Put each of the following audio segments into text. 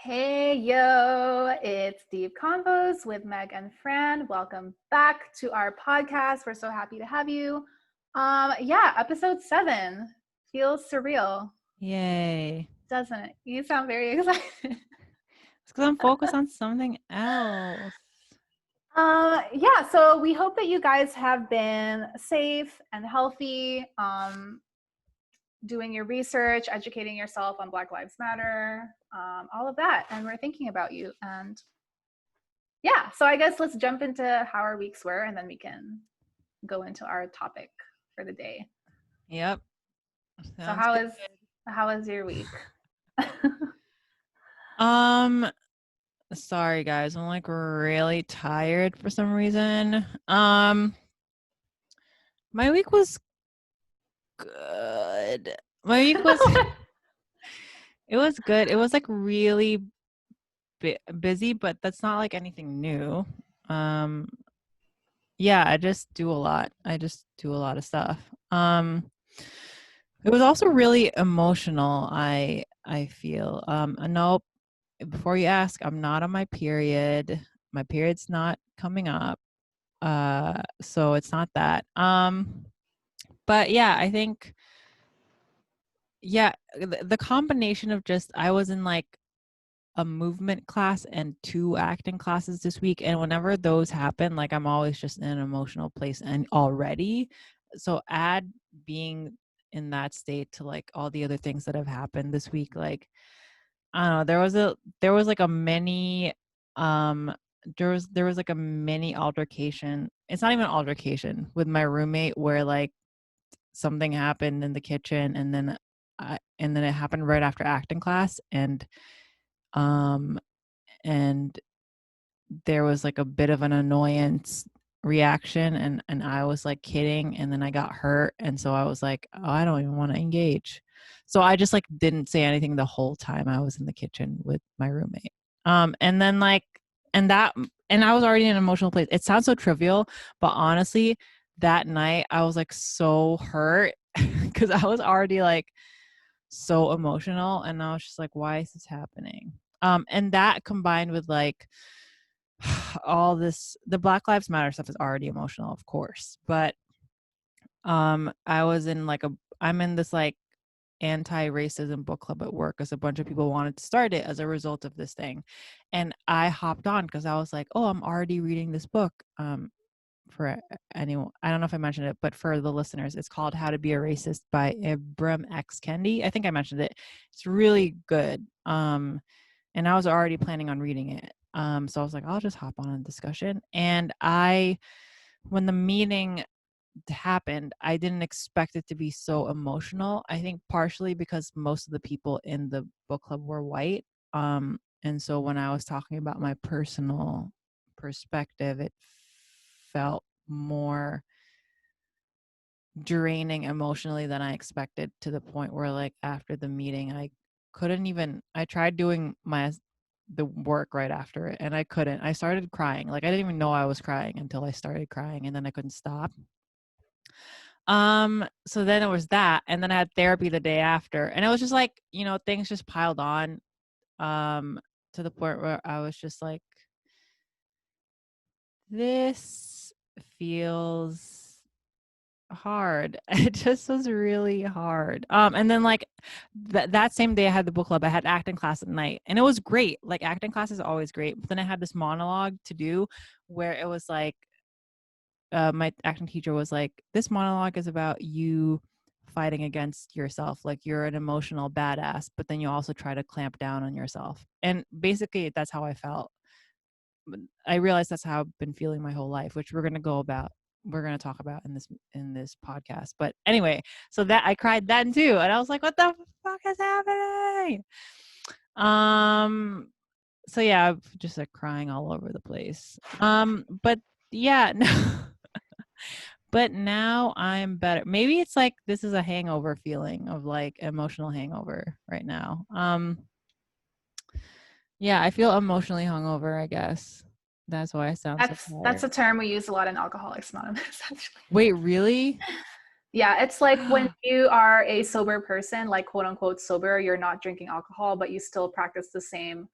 Hey, yo, it's Deep Convos with Meg and Fran. Welcome back to our podcast. We're so happy to have you. Episode 7 feels surreal, Yay. doesn't it? You sound very excited. It's because I'm focused on something else. So we hope that you guys have been safe and healthy, doing your research, educating yourself on Black Lives Matter, all of that. And we're thinking about you. And so I guess let's jump into how our weeks were, and then we can go into our topic for the day. Yep. So Sounds good. how was your week? Sorry guys, I'm like really tired for some reason. My week was good. My week was it was good. It was like really busy, but that's not like anything new. I just do a lot. I just do a lot of stuff. It was also really emotional, I feel. Nope. Before you ask, I'm not on my period. My period's not coming up. So it's not that. But yeah, I think the combination of just I was in like a movement class and 2 acting classes this week, and whenever those happen, like I'm always just in an emotional place and already. So add being in that state to like all the other things that have happened this week, like I don't know, there was like a mini there was like a mini altercation. It's not even an altercation with my roommate where like something happened in the kitchen and then it happened right after acting class, um and there was like a bit of an annoyance reaction, and I was like kidding, and then I got hurt, and so I was like, oh, I don't even want to engage. So I just like didn't say anything the whole time I was in the kitchen with my roommate. And then like and I was already in an emotional place. It sounds so trivial, but honestly, that night I was like so hurt because I was already like so emotional, and I was just like, why is this happening? And that combined with like all this, the Black Lives Matter stuff is already emotional, of course, but I was in like I'm in this like anti-racism book club at work because a bunch of people wanted to start it as a result of this thing, and I hopped on because I was like, oh, I'm already reading this book. For anyone, I don't know if I mentioned it, but for the listeners, it's called How to Be a Racist by Ibram X Kendi. I think I mentioned it. It's really good. And I was already planning on reading it. So I was like, I'll just hop on a discussion. And when the meeting happened, I didn't expect it to be so emotional. I think partially because most of the people in the book club were white. And so when I was talking about my personal perspective, it felt more draining emotionally than I expected, to the point where like after the meeting I tried doing the work right after it, and I couldn't. I started crying. Like I didn't even know I was crying until I started crying, and then I couldn't stop. So then it was that, and then I had therapy the day after, and it was just like, things just piled on to the point where I was just like, this feels hard. It just was really hard. And then like that same day I had the book club, I had acting class at night, and it was great. Like acting class is always great, but then I had this monologue to do where it was like my acting teacher was like, this monologue is about you fighting against yourself, like you're an emotional badass, but then you also try to clamp down on yourself. And basically that's how I felt. I realized that's how I've been feeling my whole life, which we're going to talk about in this podcast. But anyway, so that I cried then too, and I was like, what the fuck is happening? So yeah, I'm just like crying all over the place. But yeah, no. But now I'm better. Maybe it's like this is a hangover feeling of like emotional hangover right now. Yeah, I feel emotionally hungover, I guess. That's why I sound so That's tired. a term we use a lot in Alcoholics Anonymous, actually. Wait, really? Yeah, it's like when you are a sober person, like quote unquote sober, you're not drinking alcohol, but you still practice the same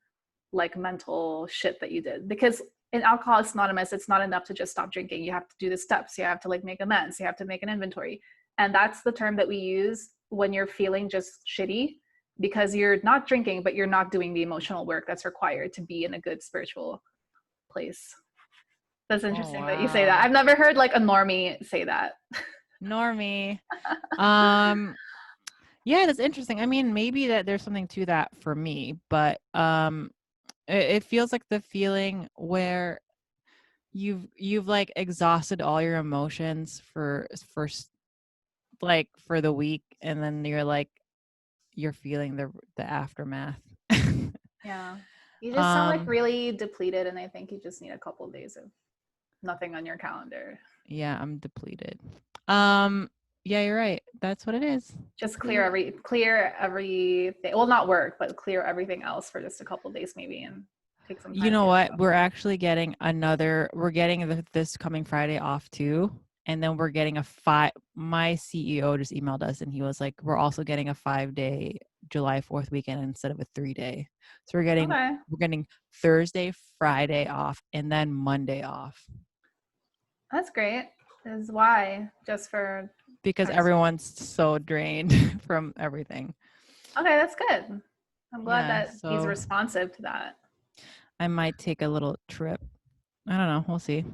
like mental shit that you did. Because in Alcoholics Anonymous, it's not enough to just stop drinking. You have to do the steps. You have to like make amends. You have to make an inventory. And that's the term that we use when you're feeling just shitty, because you're not drinking, but you're not doing the emotional work that's required to be in a good spiritual place. That's interesting that you say that. I've never heard like a normie say that. Normie. Yeah, that's interesting. I mean, maybe that there's something to that for me, but it feels like the feeling where you've like exhausted all your emotions for the week, and then you're feeling the aftermath. Yeah. You just sound like really depleted, and I think you just need a couple of days of nothing on your calendar. Yeah, I'm depleted. Yeah, you're right. That's what it is. Just clear everything. Well, not work, but clear everything else for just a couple of days maybe, and take some time. You know what? We're actually getting this coming Friday off too. And then we're getting my CEO just emailed us and he was like, we're also getting a 5-day July 4th weekend instead of a 3-day. So we're getting Thursday, Friday off, and then Monday off. That's great. Is why? Just for because everyone's so drained from everything. Okay, that's good. I'm glad that he's responsive to that. I might take a little trip. I don't know. We'll see.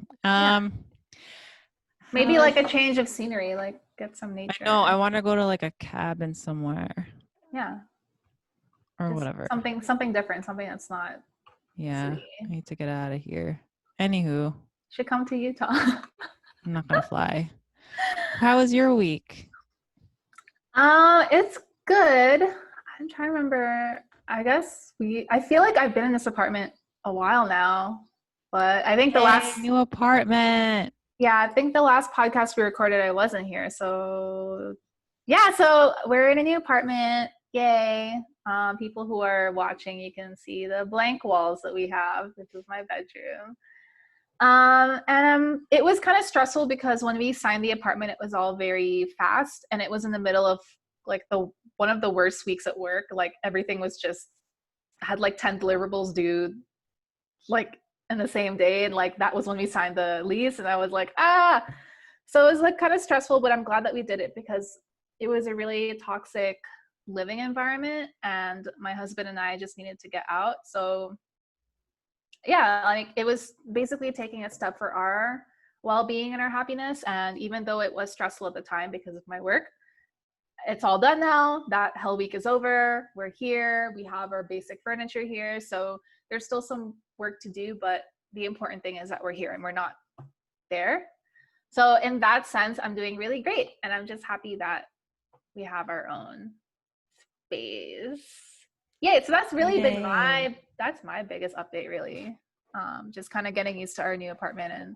Maybe like a change of scenery, like get some nature. I know. I want to go to like a cabin somewhere. Yeah. Or just whatever. Something different. Something that's not. Yeah. City. I need to get out of here. Anywho. Should come to Utah. I'm not gonna fly. How was your week? It's good. I'm trying to remember. I feel like I've been in this apartment a while now, but I think the last new apartment. Yeah, I think the last podcast we recorded, I wasn't here. So yeah, so we're in a new apartment. Yay. People who are watching, you can see the blank walls that we have. This is my bedroom. And it was kind of stressful because when we signed the apartment, it was all very fast, and it was in the middle of like one of the worst weeks at work. Like everything was just had like 10 deliverables due like in the same day, and like that was when we signed the lease, and I was like, so it was like kind of stressful, but I'm glad that we did it because it was a really toxic living environment, and my husband and I just needed to get out. So yeah, like it was basically taking a step for our well-being and our happiness. And even though it was stressful at the time because of my work, it's all done now. That hell week is over. We're here. We have our basic furniture here. So there's still some work to do, but the important thing is that we're here and we're not there. So in that sense, I'm doing really great. And I'm just happy that we have our own space. Yeah, so that's really been that's my biggest update, really. Just kind of getting used to our new apartment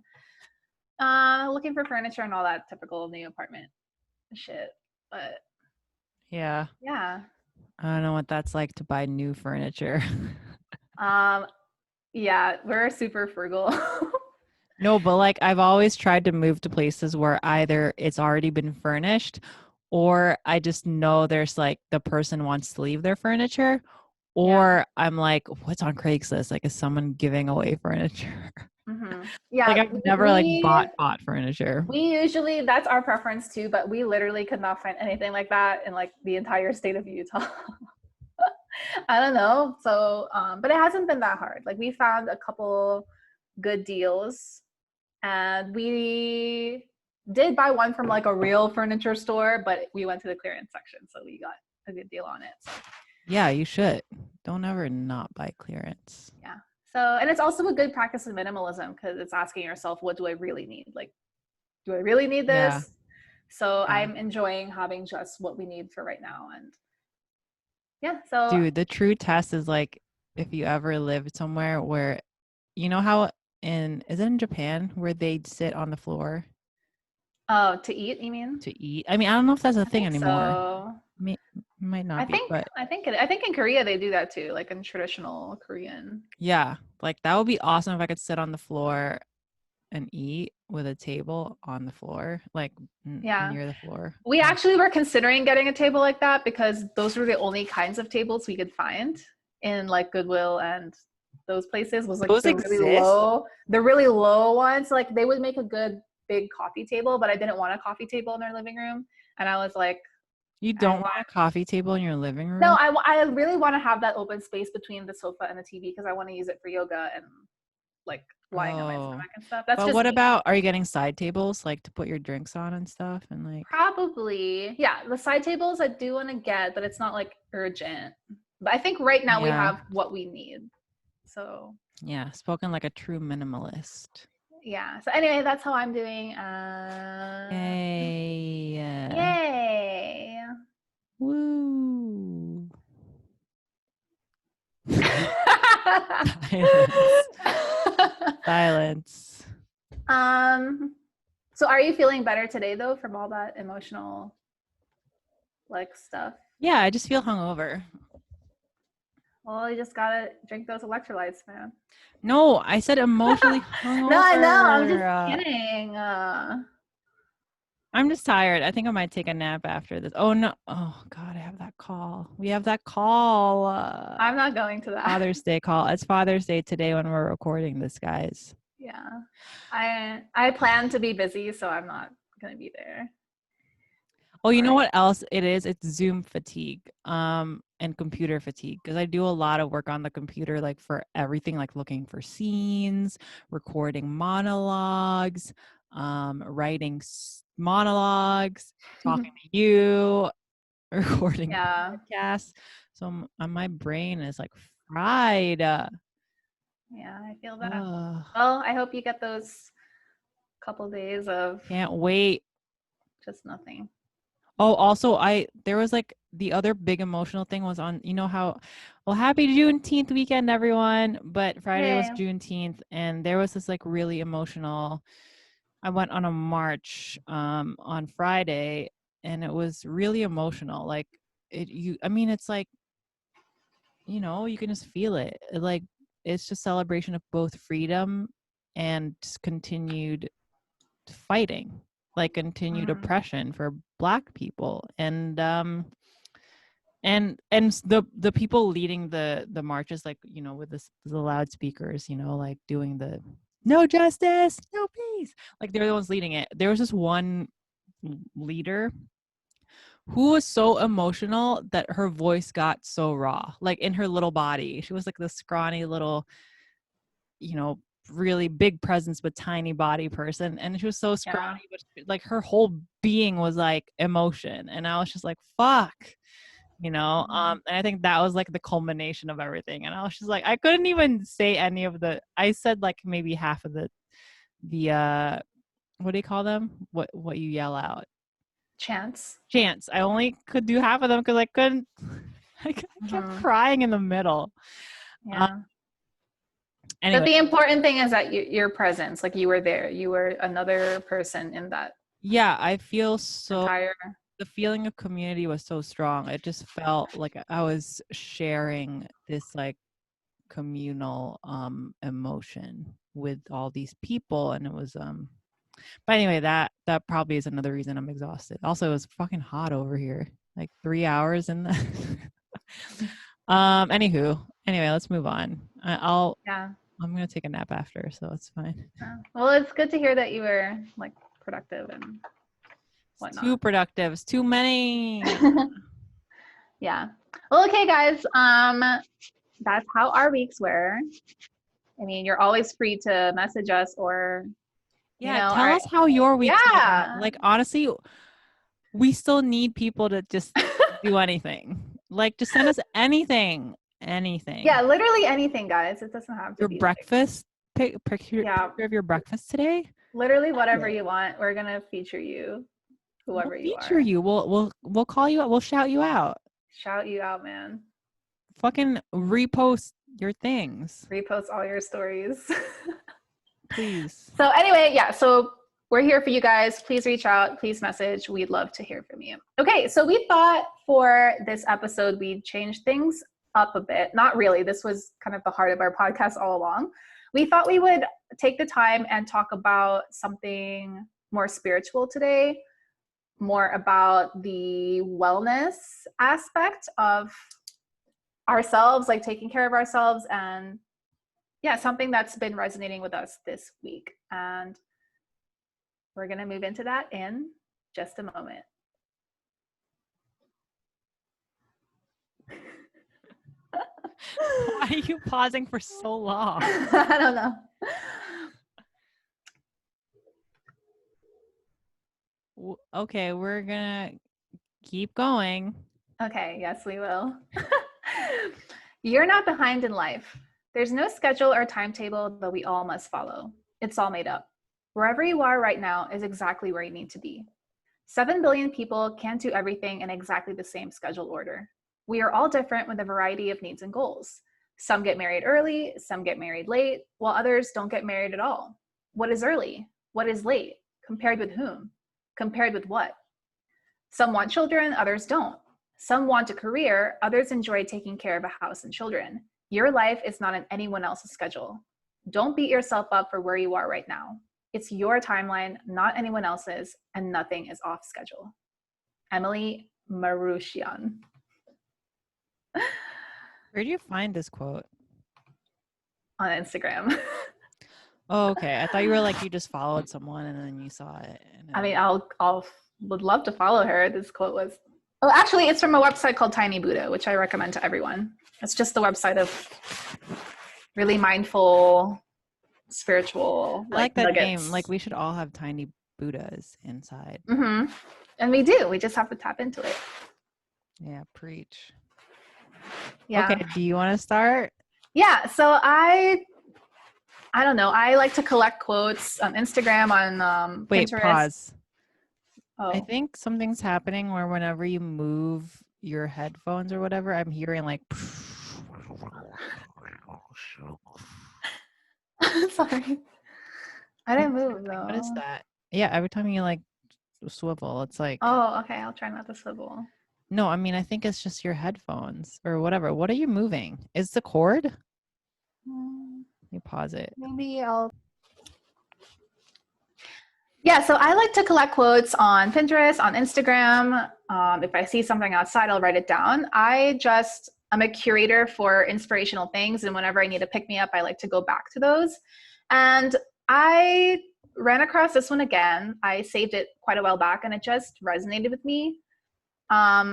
and looking for furniture and all that typical new apartment shit. But yeah, I don't know what that's like to buy new furniture. Yeah, we're super frugal. No, but like I've always tried to move to places where either it's already been furnished, or I just know there's like the person wants to leave their furniture, or I'm like, what's on Craigslist? Like, is someone giving away furniture? Mm-hmm. Yeah, like I've never bought furniture. We usually, that's our preference too, but we literally could not find anything like that in like the entire state of Utah. I don't know. So, but it hasn't been that hard. Like we found a couple good deals, and we did buy one from like a real furniture store, but we went to the clearance section, so we got a good deal on it. So. Yeah, you should. Don't ever not buy clearance. Yeah. So, and it's also a good practice of minimalism because it's asking yourself, what do I really need? Like, do I really need this? Yeah. So I'm enjoying having just what we need for right now. And yeah, so. Dude, the true test is like, if you ever lived somewhere where, you know how is it in Japan where they'd sit on the floor? Oh, to eat, you mean? To eat. I mean, I don't know if that's a thing anymore. So. Might not be. I think in Korea they do that too, like in traditional Korean. Yeah, like that would be awesome if I could sit on the floor and eat with a table on the floor, like near the floor. We actually were considering getting a table like that because those were the only kinds of tables we could find in like Goodwill and those places was like Those the exist? really low ones. Like they would make a good big coffee table, but I didn't want a coffee table in our living room. And I was like, You I don't want, want a coffee table in your living no, room? I really want to have that open space between the sofa and the TV because I want to use it for yoga and like lying on my Oh. stomach and stuff. That's But just what me. about, are you getting side tables like to put your drinks on and stuff and like Probably. Yeah, the side tables I do want to get, but it's not like urgent. But I think right now we yeah. have what we need. So, Yeah, spoken like a true minimalist. yeah. So anyway, that's how I'm doing. Yay. Yay. Woo. Silence. Silence. So are you feeling better today though from all that emotional like stuff? Yeah, I just feel hungover. Well, you just gotta drink those electrolytes, man. No, I said emotionally hungover. No, I know. I'm just kidding. I'm just tired. I think I might take a nap after this. Oh no. Oh God, I have that call. We have that call. I'm not going to that. Father's Day call. It's Father's Day today when we're recording this, guys. Yeah. I plan to be busy, so I'm not gonna be there. Oh, you know what else it is? It's Zoom fatigue, and computer fatigue. Because I do a lot of work on the computer, like for everything, like looking for scenes, recording monologues, writing monologues, talking to you, recording podcasts. So my brain is like fried. Yeah, I feel that. Well, I hope you get those couple days of Can't wait. just nothing. Oh, also, there was like the other big emotional thing was on, you know how, well, happy Juneteenth weekend, everyone. But Friday was Hey. Juneteenth, and there was this like really emotional. I went on a march on Friday, and it was really emotional. Like I mean, it's like, you know, you can just feel it. Like it's just celebration of both freedom and just continued fighting, like continued oppression for Black people. And the people leading the marches, like, you know, with the loudspeakers, you know, like doing the no justice, no peace, like they're the ones leading it. There was this one leader who was so emotional that her voice got so raw, like in her little body. She was like this scrawny little, you know, really big presence but tiny body person, and she was so scrawny, but like her whole being was like emotion, and I was just like, fuck, you know. And I think that was like the culmination of everything, and I was just like, I couldn't even say any of I said like maybe half of the what do you call them, what you yell out, chants. I only could do half of them because I couldn't. I kept crying in the middle. Anyway. But the important thing is that your presence, like you were there, you were another person in that. Yeah, I feel so the feeling of community was so strong. It just felt like I was sharing this like communal emotion with all these people, and it was but anyway, that probably is another reason I'm exhausted. Also, it was fucking hot over here, like 3 hours in the anyway, let's move on. I'm gonna take a nap after, so it's fine. Well, it's good to hear that you were like productive and whatnot. Too productive. It's too many. Yeah. Well, okay, guys. That's how our weeks were. I mean, you're always free to message us or tell us how your weeks are. Like honestly, we still need people to just do anything. Like just send us anything. Yeah, literally anything, guys. It doesn't have to your be breakfast. Picture of your breakfast today. Literally whatever you want. We're gonna feature you, whoever you are. Feature you. We'll call you out. We'll shout you out. Shout you out, man. Fucking repost your things. Repost all your stories. Please. So anyway, so we're here for you guys. Please reach out. Please message. We'd love to hear from you. Okay, so we thought for this episode we'd change things up a bit. Not really. This was kind of the heart of our podcast all along. We thought we would take the time and talk about something more spiritual today, more about the wellness aspect of ourselves, like taking care of ourselves and yeah, something that's been resonating with us this week. And we're going to move into that in just a moment. Why are you pausing for so long? I don't know. Okay, we're gonna keep going. Okay, yes, we will. You're not behind in life. There's no schedule or timetable that we all must follow. It's all made up. Wherever you are right now is exactly where you need to be. 7 billion people can't do everything in exactly the same scheduled order. We are all different with a variety of needs and goals. Some get married early, some get married late, while others don't get married at all. What is early? What is late? Compared with whom? Compared with what? Some want children, others don't. Some want a career, others enjoy taking care of a house and children. Your life is not in anyone else's schedule. Don't beat yourself up for where you are right now. It's your timeline, not anyone else's, and nothing is off schedule. Emily Marushian. Where do you find this quote? On Instagram. Oh, okay. I thought you were like you just followed someone and then you saw it. I mean, I'll would love to follow her. This quote was, oh, actually, it's from a website called Tiny Buddha, which I recommend to everyone. It's just the website of really mindful, spiritual, I like that nuggets. name. Like we should all have tiny Buddhas inside. Mm-hmm. And we do. We just have to tap into it. Yeah, preach. Yeah. Okay, do you want to start? Yeah. So I don't know. I like to collect quotes on Instagram, on Wait, Pinterest. pause. Oh. I think something's happening where whenever you move your headphones or whatever, I'm hearing like. Sorry. I didn't move though. What is that? Yeah, every time you like swivel, it's like. Oh, okay. I'll try not to swivel. No, I mean, I think it's just your headphones or whatever. What are you moving? Is the cord? You pause it. Maybe I'll. Yeah, so I like to collect quotes on Pinterest, on Instagram. If I see something outside, I'll write it down. I'm a curator for inspirational things, and whenever I need to pick me up, I like to go back to those. And I ran across this one again. I saved it quite a while back, and it just resonated with me. I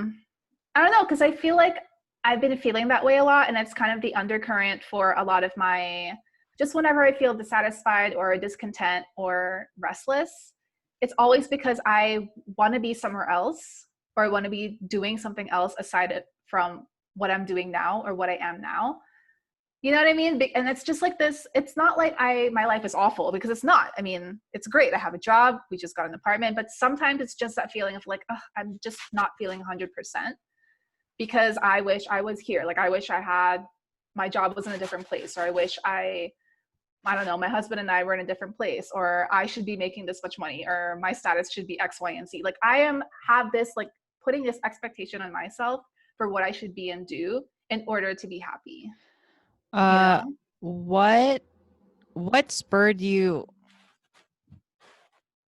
don't know, because I feel like I've been feeling that way a lot, and it's kind of the undercurrent for a lot of my, just whenever I feel dissatisfied or discontent or restless, it's always because I want to be somewhere else, or I want to be doing something else aside from what I'm doing now or what I am now. You know what I mean? And it's just like this, it's not like my life is awful, because it's not. I mean, it's great. I have a job. We just got an apartment. But sometimes it's just that feeling of like, oh, I'm just not feeling 100%, because I wish I was here. Like, I wish my job was in a different place, or I wish I don't know, my husband and I were in a different place, or I should be making this much money, or my status should be X, Y, and Z. Like, have this, like, putting this expectation on myself for what I should be and do in order to be happy. You know? What spurred you?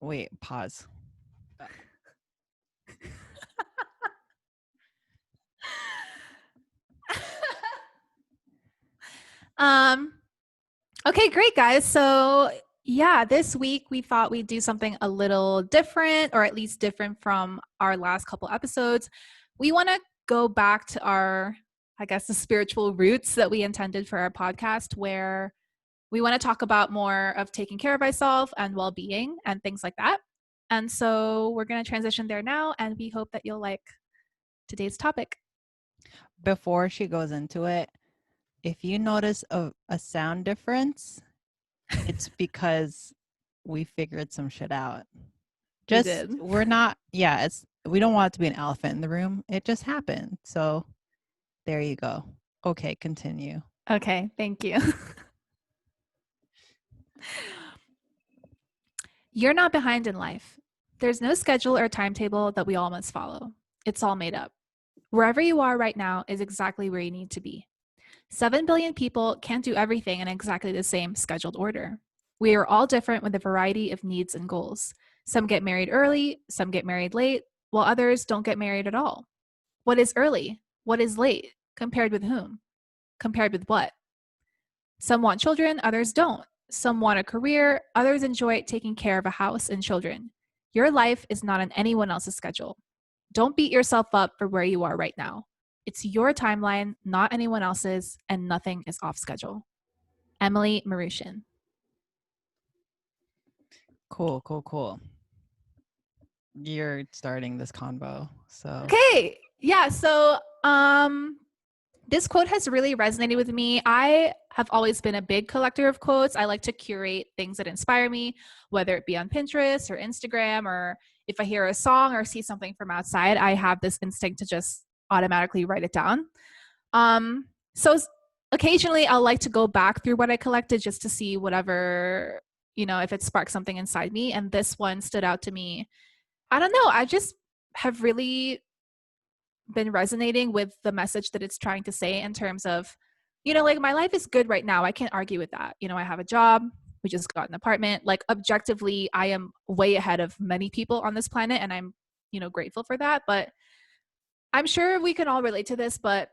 Wait, pause. Okay, great, guys. So yeah, this week we thought we'd do something a little different, or at least different from our last couple episodes. We want to go back to our, I guess, the spiritual roots that we intended for our podcast, where we want to talk about more of taking care of myself and well-being and things like that. And so we're going to transition there now, and we hope that you'll like today's topic. Before she goes into it, if you notice a sound difference, it's because we figured some shit out. We don't want it to be an elephant in the room. It just happened. So there you go. Okay, continue. Okay, thank you. You're not behind in life. There's no schedule or timetable that we all must follow. It's all made up. Wherever you are right now is exactly where you need to be. 7 billion people can't do everything in exactly the same scheduled order. We are all different with a variety of needs and goals. Some get married early, some get married late, while others don't get married at all. What is early? What is late? Compared with whom? Compared with what? Some want children, others don't. Some want a career, others enjoy taking care of a house and children. Your life is not on anyone else's schedule. Don't beat yourself up for where you are right now. It's your timeline, not anyone else's, and nothing is off schedule. Emily Marushin. Cool. You're starting this convo, so. Okay. Yeah. So, this quote has really resonated with me. I have always been a big collector of quotes. I like to curate things that inspire me, whether it be on Pinterest or Instagram, or if I hear a song or see something from outside, I have this instinct to just automatically write it down. So occasionally I'll like to go back through what I collected just to see whatever, if it sparks something inside me. And this one stood out to me. I don't know. I just have really been resonating with the message that it's trying to say in terms of, like my life is good right now. I can't argue with that. I have a job. We just got an apartment. Like objectively, I am way ahead of many people on this planet, and I'm, grateful for that. But I'm sure we can all relate to this, but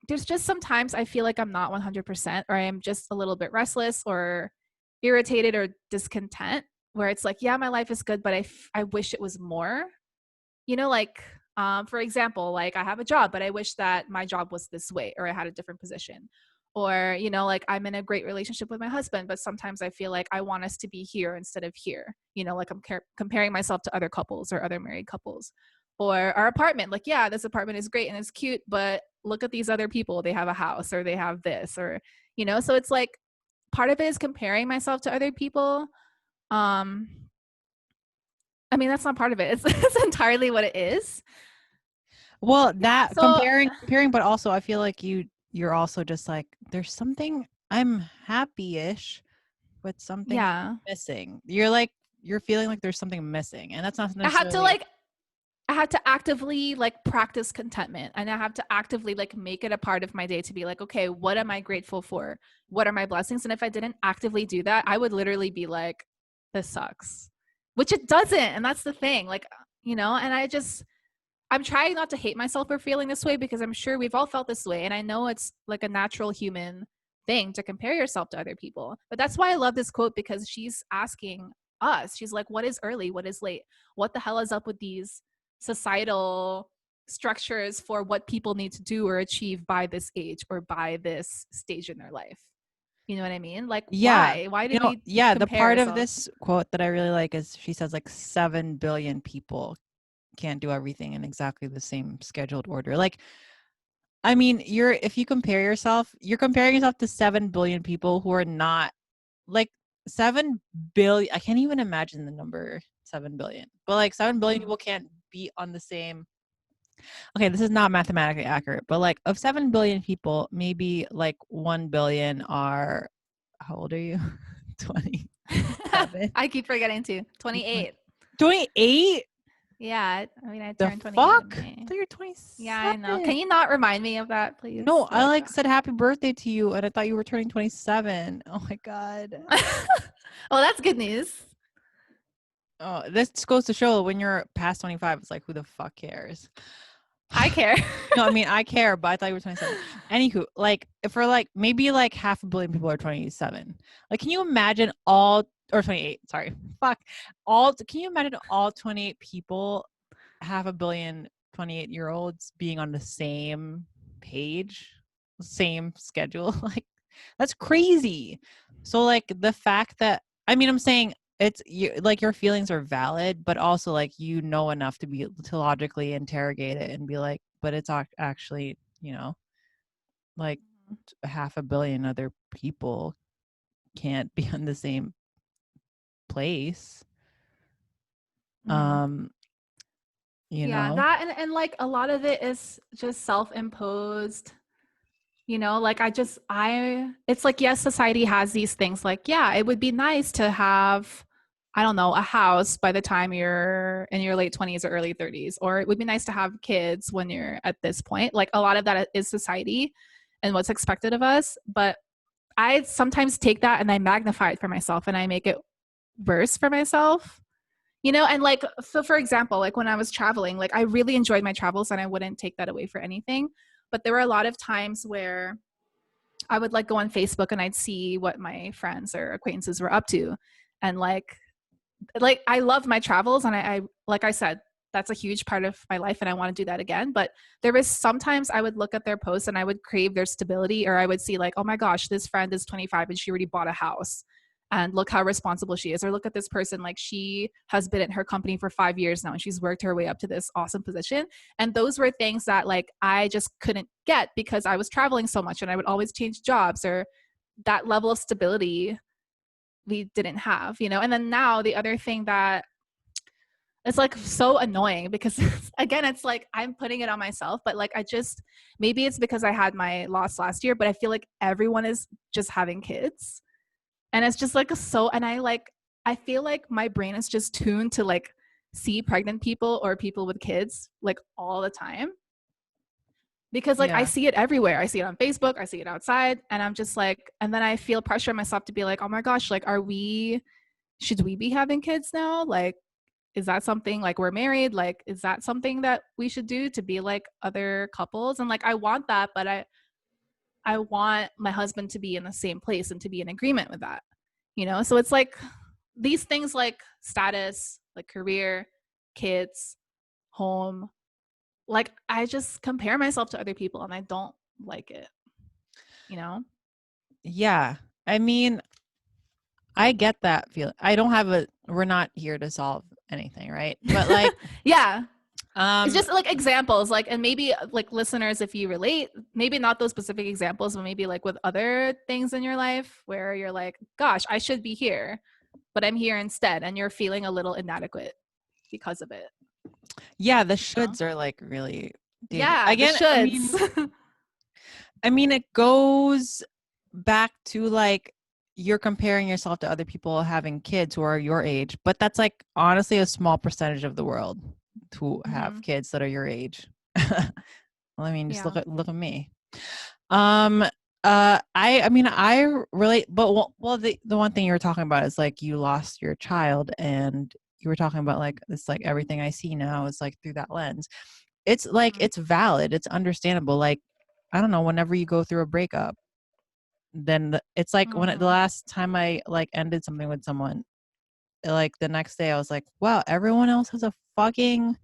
there's just sometimes I feel like I'm not 100%, or I'm just a little bit restless or irritated or discontent, where it's like, yeah, my life is good, but I wish it was more, for example, like I have a job, but I wish that my job was this way, or I had a different position, or, like I'm in a great relationship with my husband, but sometimes I feel like I want us to be here instead of here, like I'm comparing myself to other couples or other married couples. Or our apartment, like, yeah, this apartment is great and it's cute, but look at these other people. They have a house, or they have this, or, so it's like part of it is comparing myself to other people. I mean, that's not part of it. It's entirely what it is. Well, that comparing, but also I feel like you're also just like, there's something, I'm happy-ish, but something missing. You're feeling like there's something missing, and that's not necessarily. I had to actively like practice contentment, and I have to actively like make it a part of my day to be like, okay, what am I grateful for? What are my blessings? And if I didn't actively do that, I would literally be like, this sucks, which it doesn't. And that's the thing, like, and I'm trying not to hate myself for feeling this way, because I'm sure we've all felt this way. And I know it's like a natural human thing to compare yourself to other people. But that's why I love this quote, because she's asking us, she's like, what is early? What is late? What the hell is up with these societal structures for what people need to do or achieve by this age or by this stage in their life? You know what I mean? Like, Yeah. why do we the part ourselves? of this quote that I really like is she says like 7 billion people can't do everything in exactly the same scheduled order. Like, I mean, if you compare yourself, you're comparing yourself to 7 billion people who are not, like, 7 billion. I can't even imagine the number 7 billion, but like 7 billion people can't be on the same. Okay, this is not mathematically accurate, but like of 7 billion people, maybe like 1 billion are, how old are you? 27. I keep forgetting to 28. 28? Yeah, I mean, I The turned 28 fuck? in May. I thought you were 27. Yeah, I know. Can you not remind me of that, please? No, I like said happy birthday to you, and I thought you were turning 27. Oh my god. Well, that's good news. Oh, this goes to show when you're past 25, it's like, who the fuck cares? I care. No, I mean, I care, but I thought you were 27. Anywho, like, for like maybe like 500 million people are 27. Like, can you imagine or 28? Sorry, fuck. Can you imagine all 28 people, 500 million 28-year-olds being on the same page, same schedule? Like, that's crazy. So, like, the fact that, I mean, I'm saying, it's like your feelings are valid, but also like enough to logically interrogate it and be like, but it's actually, like 500 million other people can't be on the same place. Yeah, that and like a lot of it is just self-imposed. Like it's like, yes, society has these things like, yeah, it would be nice to have, I don't know, a house by the time you're in your late 20s or early 30s, or it would be nice to have kids when you're at this point. Like a lot of that is society and what's expected of us. But I sometimes take that and I magnify it for myself and I make it worse for myself. And like, so for example, like when I was traveling, like I really enjoyed my travels and I wouldn't take that away for anything. But there were a lot of times where I would like go on Facebook and I'd see what my friends or acquaintances were up to. And like I love my travels, and I like I said, that's a huge part of my life and I want to do that again. But there was sometimes I would look at their posts and I would crave their stability, or I would see like, oh my gosh, this friend is 25 and she already bought a house. And look how responsible she is. Or look at this person, like she has been at her company for 5 years now and she's worked her way up to this awesome position. And those were things that like I just couldn't get because I was traveling so much and I would always change jobs, or that level of stability we didn't have, you know? And then now the other thing that it's like so annoying because again, it's like I'm putting it on myself, but like I just, maybe it's because I had my loss last year, but I feel like everyone is just having kids. And it's just like and I feel like my brain is just tuned to like see pregnant people or people with kids like all the time. Because like I see it everywhere. I see it on Facebook, I see it outside, and I'm just like, and then I feel pressure on myself to be like, oh my gosh, like should we be having kids now? Like, is that something, like we're married, like is that something that we should do to be like other couples? And like I want that, but I want my husband to be in the same place and to be in agreement with that, you know? So it's like these things like status, like career, kids, home, like I just compare myself to other people and I don't like it, you know? Yeah. I mean, I get that feel. We're not here to solve anything, right? But like, yeah. It's just like examples, like, and maybe like listeners, if you relate, maybe not those specific examples, but maybe like with other things in your life where you're like, gosh, I should be here, but I'm here instead. And you're feeling a little inadequate because of it. Yeah. The shoulds are like really dangerous. Yeah. Again, the shoulds. I mean, it goes back to like, you're comparing yourself to other people having kids who are your age, but that's like honestly a small percentage of the world who have kids that are your age. I mean, just look at me. I relate, but the one thing you were talking about is like you lost your child, and you were talking about like it's like everything I see now is like through that lens. It's like it's valid, it's understandable. Like I don't know, whenever you go through a breakup, then it's like the last time I like ended something with someone, like the next day I was like, wow, everyone else has a fucking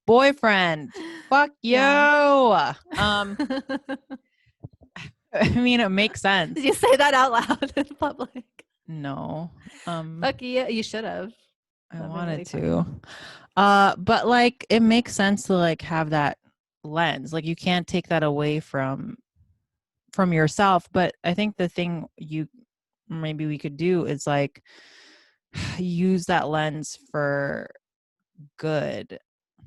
boyfriend. Fuck you. I mean, it makes sense. Did you say that out loud in public? No. Fuck you. You should have. I wanted to. But like it makes sense to like have that lens. Like you can't take that away from yourself. But I think the thing maybe we could do is like use that lens for good,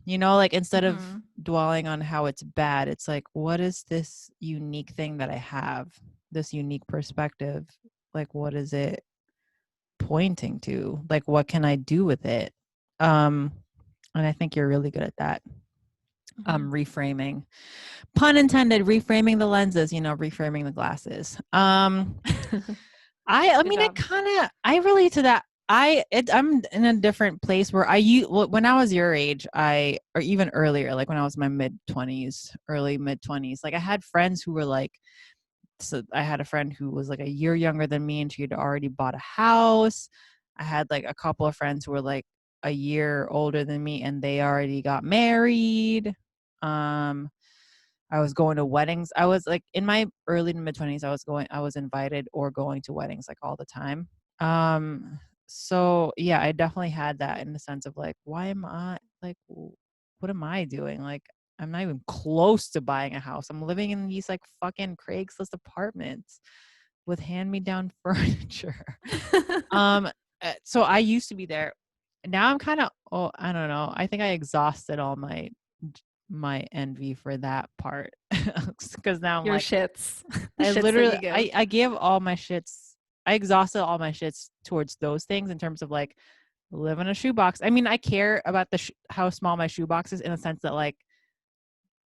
you know, like instead of dwelling on how it's bad, it's like, what is this unique thing that I have, this unique perspective? Like, what is it pointing to? Like, what can I do with it? And I think you're really good at that. Reframing, pun intended, reframing the lenses, you know, reframing the glasses. I relate to that. I'm in a different place where when I was your age, or even earlier, like when I was my early mid-20s, like I had friends who were like, so I had a friend who was like a year younger than me and she had already bought a house. I had like a couple of friends who were like a year older than me and they already got married. I was going to weddings. I was like in my early to mid-20s, I was invited or going to weddings like all the time. So yeah, I definitely had that in the sense of like, why am I like, what am I doing? Like, I'm not even close to buying a house. I'm living in these like fucking Craigslist apartments with hand-me-down furniture. So I used to be there. Now I'm kind of, I don't know. I think I exhausted all my envy for that part because now I'm your like shits. I literally I give all my shits. I exhausted all my shits towards those things in terms of like live in a shoebox. I mean, I care about how small my shoebox is in the sense that like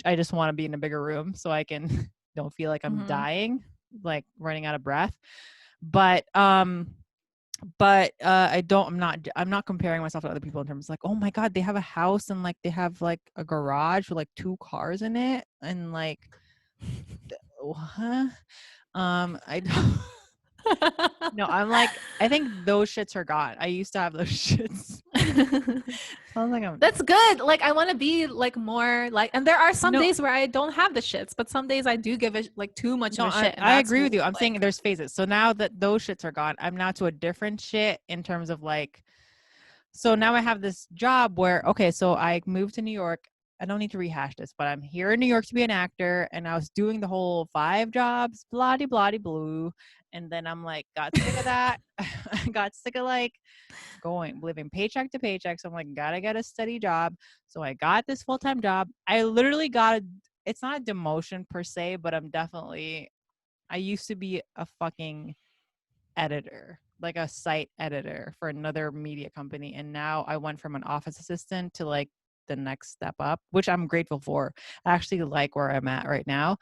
I just want to be in a bigger room so I can don't feel like I'm dying, like running out of breath. But I'm not comparing myself to other people in terms of like, oh my God, they have a house and like they have like a garage with like 2 cars in it and like what? I don't. No, I'm like, I think those shits are gone. I used to have those shits. Sounds like I'm. That's good. Like I want to be like more like, and there are some No. days where I don't have the shits, but some days I do give it like too much No, of a shit. And I that's agree with you. I'm like, saying there's phases. So now that those shits are gone, I'm now to a different shit in terms of like, so now I have this job where, okay, so I moved to New York. I don't need to rehash this, but I'm here in New York to be an actor, and I was doing the whole 5 jobs, blah de blah de blue, and then I'm like, got sick of that. I got sick of like living paycheck to paycheck. So I'm like, gotta get a steady job. So I got this full-time job. I literally got it's not a demotion per se, but I used to be a fucking editor, like a site editor for another media company. And now I went from an office assistant to like the next step up, which I'm grateful for. I actually like where I'm at right now.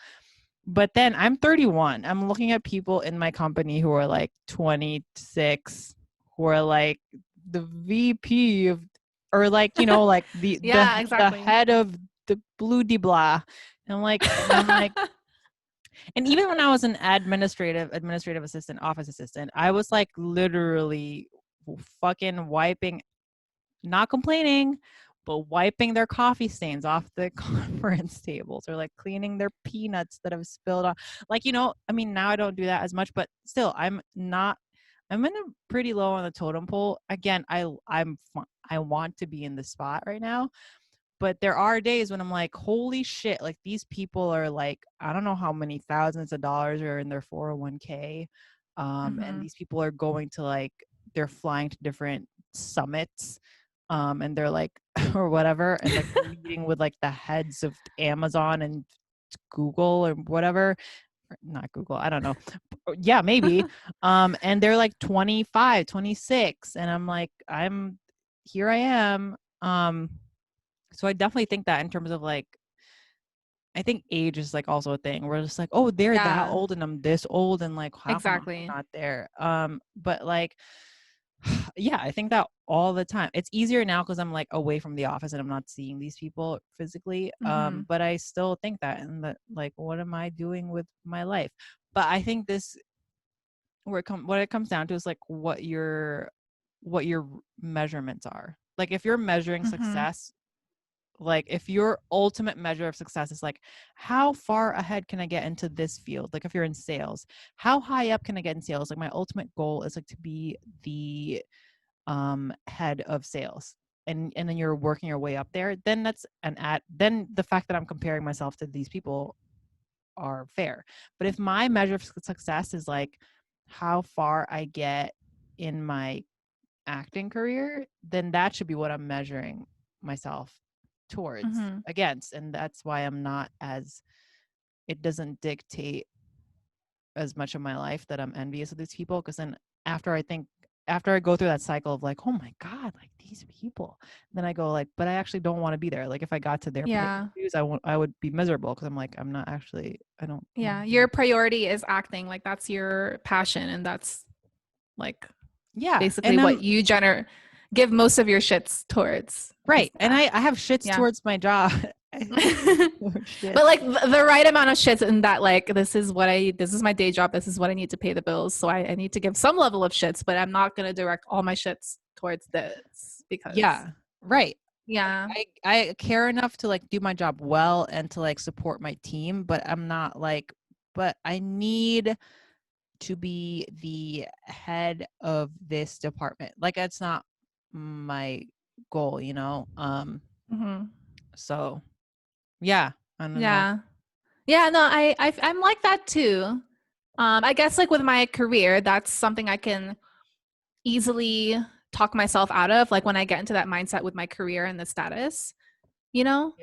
But then I'm 31. I'm looking at people in my company who are like 26, who are like the VP of, or like, you know, like yeah, the exactly. head of the blue de blah. And I'm like, and even when I was an administrative assistant, office assistant, I was like literally fucking wiping, not complaining, but wiping their coffee stains off the conference tables, or like cleaning their peanuts that have spilled on. Like, you know, I mean, now I don't do that as much, but still, I'm in a pretty low on the totem pole. Again, I want to be in the spot right now. But there are days when I'm like, holy shit, like these people are like, I don't know how many thousands of dollars are in their 401k. And these people are going to like, they're flying to different summits. And they're like, or whatever, and like meeting with like the heads of Amazon and Google or whatever. Not Google, I don't know. Yeah, maybe. And they're like 25, 26. And I'm like, here I am. So I definitely think that in terms of like, I think age is like also a thing. We're just like, oh, they're that old and I'm this old, and like, how come I'm not there? But like, yeah, I think that all the time. It's easier now because I'm like away from the office and I'm not seeing these people physically. But I still think that, and that like, what am I doing with my life? But I think this, what it comes down to is like what your measurements are. Like if you're measuring success, like if your ultimate measure of success is like, how far ahead can I get into this field? Like if you're in sales, how high up can I get in sales? Like my ultimate goal is like to be the head of sales, and then you're working your way up there, then that's then the fact that I'm comparing myself to these people are fair. But if my measure of success is like how far I get in my acting career, then that should be what I'm measuring myself towards against. And that's why it doesn't dictate as much of my life that I'm envious of these people. Because then after I go through that cycle of like, oh my God, like these people, then I go like, but I actually don't want to be there. Like if I got to their views, I would be miserable, because I'm like, I don't. Yeah. Your priority is acting. Like that's your passion. And that's like, basically what you give most of your shits towards. Right. And I have shits towards my job. But like the right amount of shits in that, like, this is my day job. This is what I need to pay the bills. So I need to give some level of shits, but I'm not going to direct all my shits towards this because. Yeah. Right. Yeah. I care enough to like do my job well and to like support my team, but I'm not like, but I need to be the head of this department. Like that's not my goal, you know? So yeah. I don't know. Yeah, no, I'm like that too. I guess like with my career, that's something I can easily talk myself out of. Like when I get into that mindset with my career and the status, you know,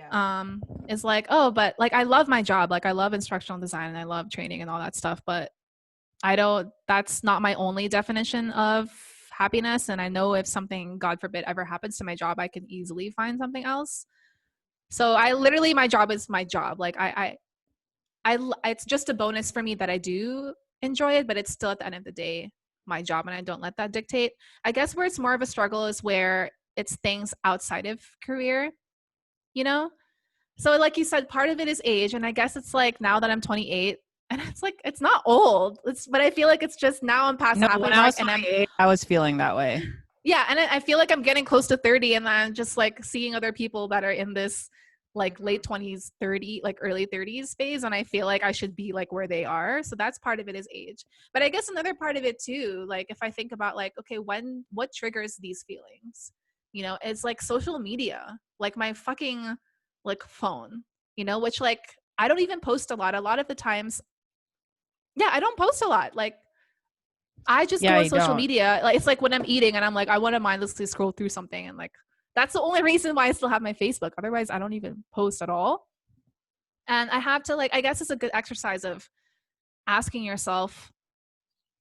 is like, oh, but like I love my job. Like I love instructional design and I love training and all that stuff, but that's not my only definition of happiness. And I know if something, God forbid, ever happens to my job, I can easily find something else. So my job is my job. Like it's just a bonus for me that I do enjoy it, but it's still at the end of the day, my job, and I don't let that dictate. I guess where it's more of a struggle is where it's things outside of career, you know? So like you said, part of it is age. And I guess it's like now that I'm 28, And it's like, it's not old. But I feel like it's just now I'm past No, halfway when I mark was and I'm 28, I was feeling that way. yeah, and I feel like I'm getting close to 30 and I'm just like seeing other people that are in this like late 20s, 30, like early 30s phase, and I feel like I should be like where they are. So that's part of it is age. But I guess another part of it too, like if I think about like, okay, what triggers these feelings? You know, it's like social media, like my fucking like phone, you know, which like I don't even post a lot. A lot of the times, yeah, I don't post a lot. Like I just go Yeah, on you social don't. media. Like it's like when I'm eating and I'm like, I want to mindlessly scroll through something, and like that's the only reason why I still have my Facebook. Otherwise, I don't even post at all. And I have to like, I guess it's a good exercise of asking yourself,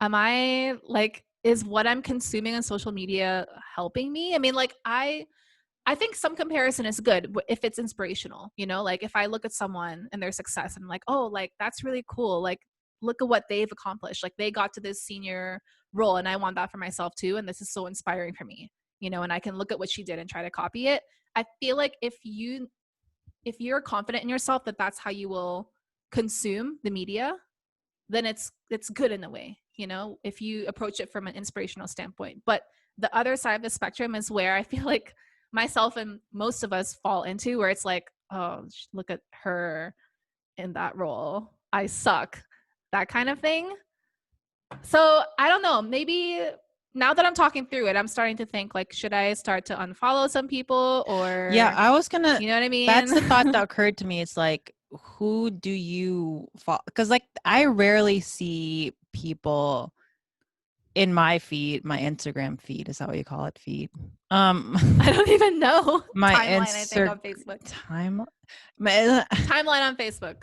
am I like, is what I'm consuming on social media helping me? I mean, like I think some comparison is good if it's inspirational, you know, like if I look at someone and their success and I'm like, oh, like that's really cool. Like, look at what they've accomplished. Like they got to this senior role and I want that for myself too. And this is so inspiring for me, you know, and I can look at what she did and try to copy it. I feel like if you're confident in yourself that that's how you will consume the media, then it's good in a way, you know, if you approach it from an inspirational standpoint. But the other side of the spectrum is where I feel like myself and most of us fall into, where it's like, oh, look at her in that role, I suck, that kind of thing. So I don't know, maybe now that I'm talking through it, I'm starting to think like, should I start to unfollow some people, or Yeah, I was gonna. you know what I mean? That's the thought that occurred to me. It's like, who do you follow? Because like I rarely see people in my feed, my Instagram feed. Is that what you call it? Feed. I don't even know. My Timeline, I think, on Facebook. Timeline on Facebook.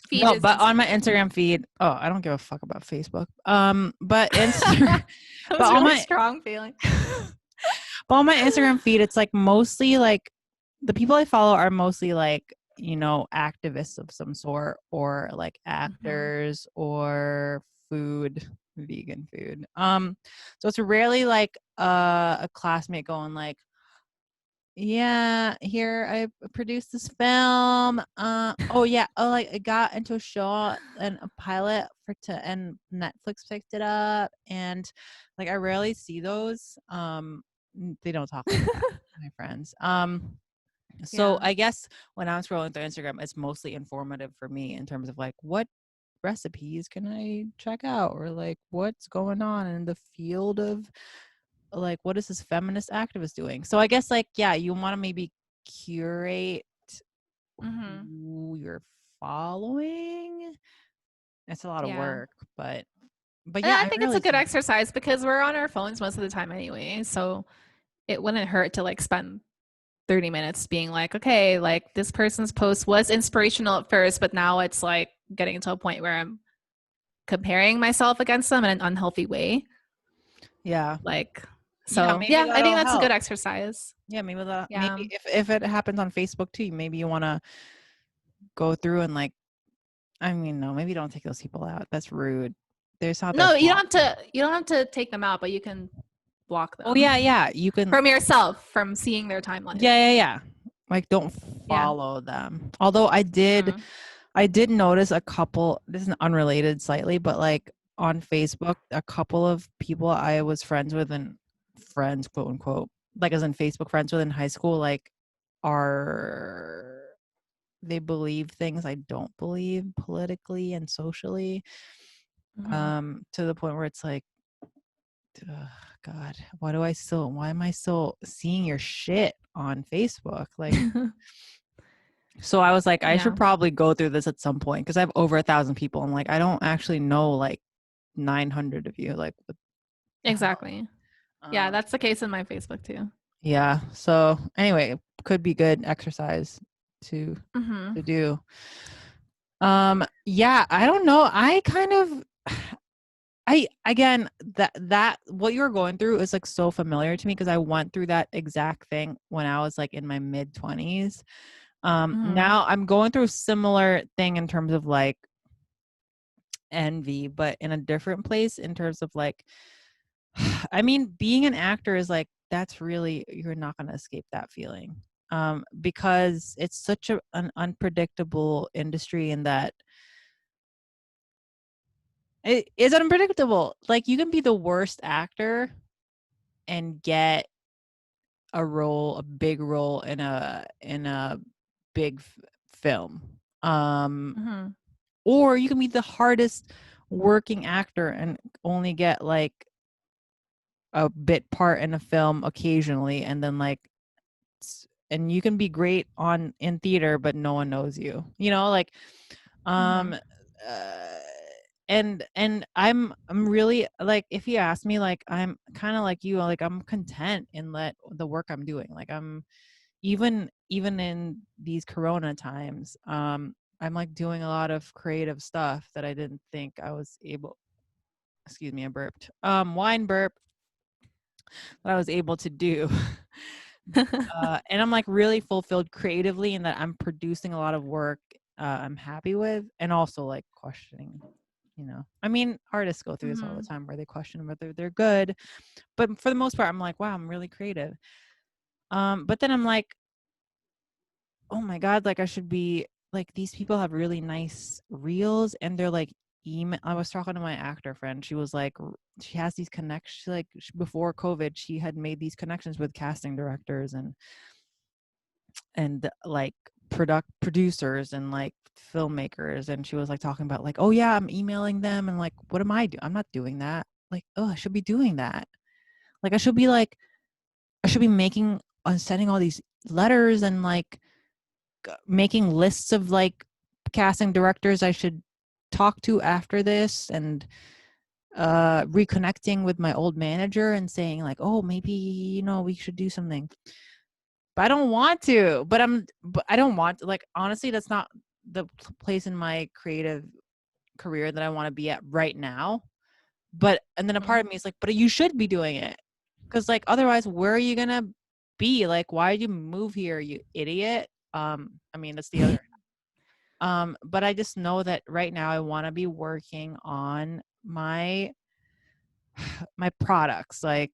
Feed no, is but on my Instagram. Instagram feed. Oh, I don't give a fuck about Facebook. But Instagram. That but was on really my strong feeling. but on my Instagram feed, it's like mostly like the people I follow are mostly like, you know, activists of some sort, or like actors, or vegan food. So it's rarely like a classmate going like, yeah, here I produced this film. Oh yeah, oh like I got into a show and a pilot and Netflix picked it up, and like I rarely see those. They don't talk like that, my friends. So Yeah. I guess when I'm scrolling through Instagram, it's mostly informative for me in terms of like what recipes can I check out, or like what's going on in the field of like what is this feminist activist doing. So I guess like, yeah, you want to maybe curate who you're following. It's a lot of Yeah. work, but And yeah, I I think it's a really good see. exercise because we're on our phones most of the time anyway. So it wouldn't hurt to like spend 30 minutes being like, okay, like this person's post was inspirational at first, but now it's like getting to a point where I'm comparing myself against them in an unhealthy way. Yeah. Like, Yeah, so maybe yeah, I think that'll that's a good help. exercise. Yeah, Yeah. maybe if it happens on Facebook too, maybe you want to go through and like, I mean, no, maybe don't take those people out. That's rude. There's not their No, fault. you don't have to take them out, but you can block Oh them yeah, you can. from yourself, from seeing their timeline. Yeah. Like don't Yeah. follow them. Although I did notice a couple, this is unrelated slightly, but like on Facebook, a couple of people I was friends with, and friends, quote unquote, like as in Facebook friends with in high school, like are they believe things I don't believe politically and socially, to the point where it's like, ugh, God, why am I still seeing your shit on Facebook? Like, so I was like, I Yeah, should probably go through this at some point because I have over 1,000 people. I'm like, I don't actually know like 900 of you. Like, what the hell? exactly. Yeah, that's the case in my Facebook too. Yeah. So anyway, it could be good exercise to do. Yeah, I don't know. I kind of again that what you're going through is like so familiar to me because I went through that exact thing when I was like in my mid 20s. Now I'm going through a similar thing in terms of like envy, but in a different place in terms of like, I mean, being an actor is like, that's really, you're not going to escape that feeling. Because it's such an unpredictable industry in that It is unpredictable. Like you can be the worst actor and get a big role in a big film. Mhm. Or you can be the hardest working actor and only get like a bit part in a film occasionally, and then like and you can be great in theater but no one knows you, like um uh, and I'm really like, if you ask me, like I'm kind of like you, like I'm content in the work I'm doing. Like I'm even in these corona times, I'm like doing a lot of creative stuff that I didn't think I was able, excuse me, I burped, wine burp, that I was able to do. And I'm like really fulfilled creatively in that I'm producing a lot of work I'm happy with, and also like questioning, I mean, artists go through this all the time where they question whether they're good, but for the most part I'm like, wow, I'm really creative. But then I'm like, oh my God, like I should be like, these people have really nice reels and they're like email. I was talking to my actor friend. She was like, she has these connections, like before COVID, she had made these connections with casting directors and like producers and like filmmakers. And she was like talking about like, oh yeah, I'm emailing them. And like, what am I doing? I'm not doing that. Like, oh, I should be doing that. Like, I should be making, sending all these letters and like making lists of like casting directors I should talk to after this, and reconnecting with my old manager and saying like, oh, maybe we should do something. But I don't want to. But I don't want to, like, honestly, that's not the place in my creative career that I want to be at right now. And then a part of me is like, but you should be doing it, because like otherwise where are you gonna be? Like, why did you move here, you idiot? I mean, that's the other but I just know that right now I want to be working on my products. Like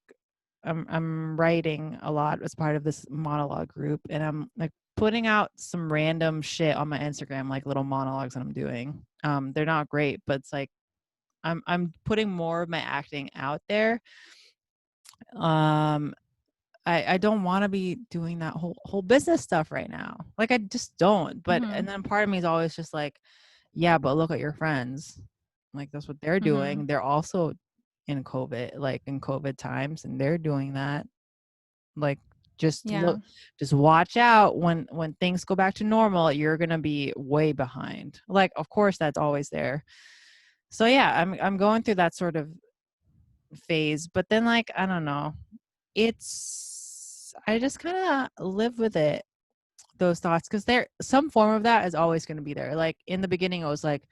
I'm writing a lot as part of this monologue group, and I'm like putting out some random shit on my Instagram, like little monologues that I'm doing. They're not great, but it's like I'm putting more of my acting out there. I don't want to be doing that whole business stuff right now. Like I just don't. But and then part of me is always just like, yeah, but look at your friends. Like that's what they're doing. They're also in COVID, like in COVID times, and they're doing that. Like just look, just watch out when things go back to normal, you're gonna be way behind. Like, of course that's always there. So yeah, I'm going through that sort of phase, but then like, I don't know. I just kind of live with it, those thoughts, because there some form of that is always going to be there. Like in the beginning I was like,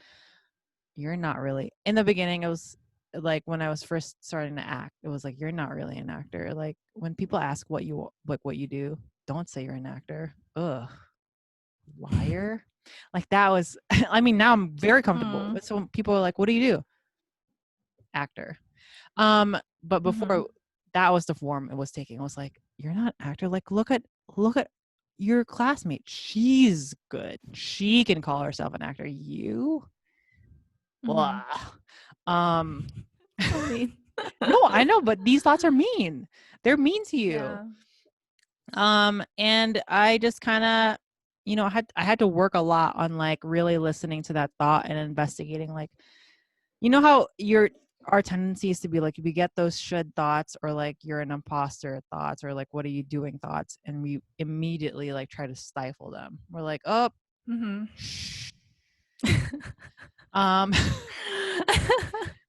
you're not really, in the beginning it was like when I was first starting to act, it was like, you're not really an actor. Like when people ask what you do, don't say you're an actor. Ugh, liar. Like that was I mean, now I'm very comfortable. So when people are like, what do you do? Actor. But before that was the form it was taking. I was like, you're not an actor. Like look at your classmate. She's good. She can call herself an actor. You? Blah. No, I know, but these thoughts are mean. They're mean to you. And I just kind of, I had to work a lot on like really listening to that thought and investigating, like, how our tendency is to be like, we get those should thoughts, or like you're an imposter thoughts, or like what are you doing thoughts, and we immediately like try to stifle them. We're like, oh,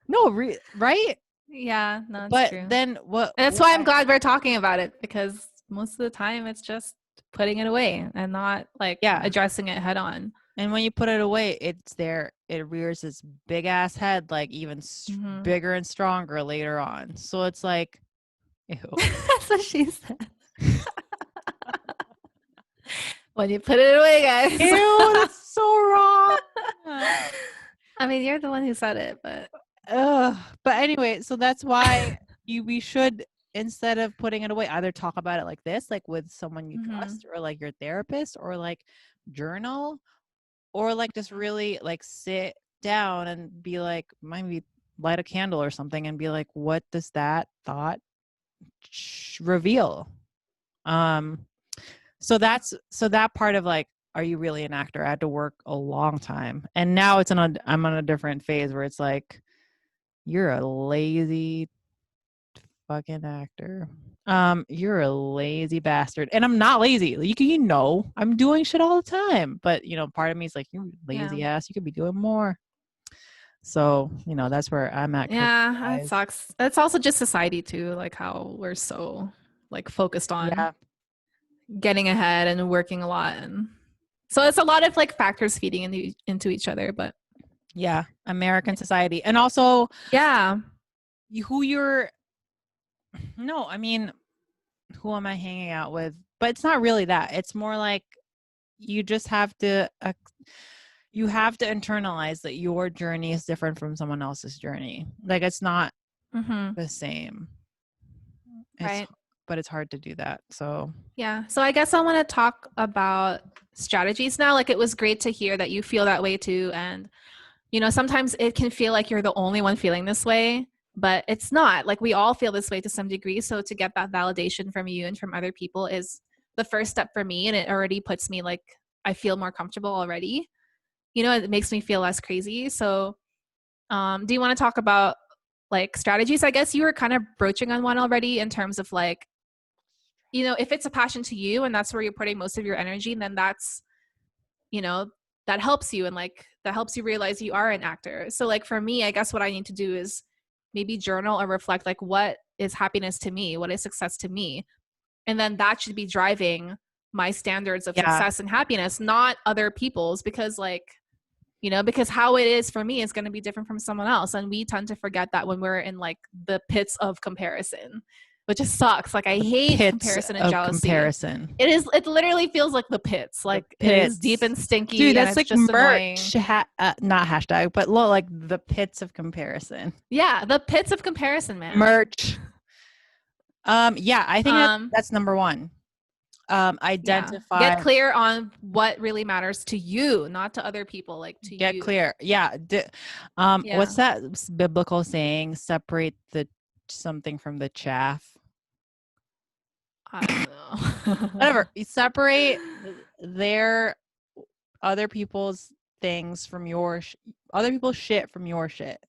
no, right? Yeah, no, it's but true. Then what? And that's why I'm glad we're talking about it, because most of the time it's just putting it away and not like addressing it head on. And when you put it away, it's there. It rears its big ass head, like even bigger and stronger later on. So it's like, ew. That's what she said. When you put it away, guys. Ew, that's so wrong. I mean, you're the one who said it, but. But anyway, so that's why we should, instead of putting it away, either talk about it like this, like with someone you trust, or like your therapist, or like journal, or like just really like sit down and be like, maybe light a candle or something and be like, what does that thought reveal? So that part of like, are you really an actor? I had to work a long time. And now I'm on a different phase where it's like, you're a lazy fucking actor. You're a lazy bastard. And I'm not lazy. I'm doing shit all the time. But part of me is like, you lazy ass. You could be doing more. So, that's where I'm at. Yeah, that sucks. It's also just society too, like how we're so like focused on getting ahead and working a lot. And so it's a lot of like factors feeding into each other, but yeah, American society. And also who am I hanging out with? But it's not really that. It's more like you just have to internalize that your journey is different from someone else's journey. Like it's not the same. Right. But it's hard to do that. So yeah. So I guess I want to talk about strategies now. Like it was great to hear that you feel that way too. And sometimes it can feel like you're the only one feeling this way, but it's not. Like we all feel this way to some degree. So to get that validation from you and from other people is the first step for me. And it already puts me like, I feel more comfortable already. It makes me feel less crazy. So do you want to talk about like strategies? I guess you were kind of broaching on one already in terms of like, if it's a passion to you and that's where you're putting most of your energy, then that's, that helps you. And like, that helps you realize you are an actor. So like for me, I guess what I need to do is maybe journal or reflect, like what is happiness to me? What is success to me? And then that should be driving my standards of success and happiness, not other people's, because like, because how it is for me is going to be different from someone else. And we tend to forget that when we're in like the pits of comparison, which just sucks. Like I hate comparison and jealousy. It literally feels like the pits. Like it is deep and stinky. Dude, that's and like just merch. Not hashtag, but like the pits of comparison. Yeah, the pits of comparison, man. Merch. Yeah, I think that's number one. Identify. Get clear on what really matters to you, not to other people. Like to get you. Clear. Yeah. What's that biblical saying? Separate the something from the chaff. I don't know. Whatever. You separate their other people's things from your other people's shit from your shit.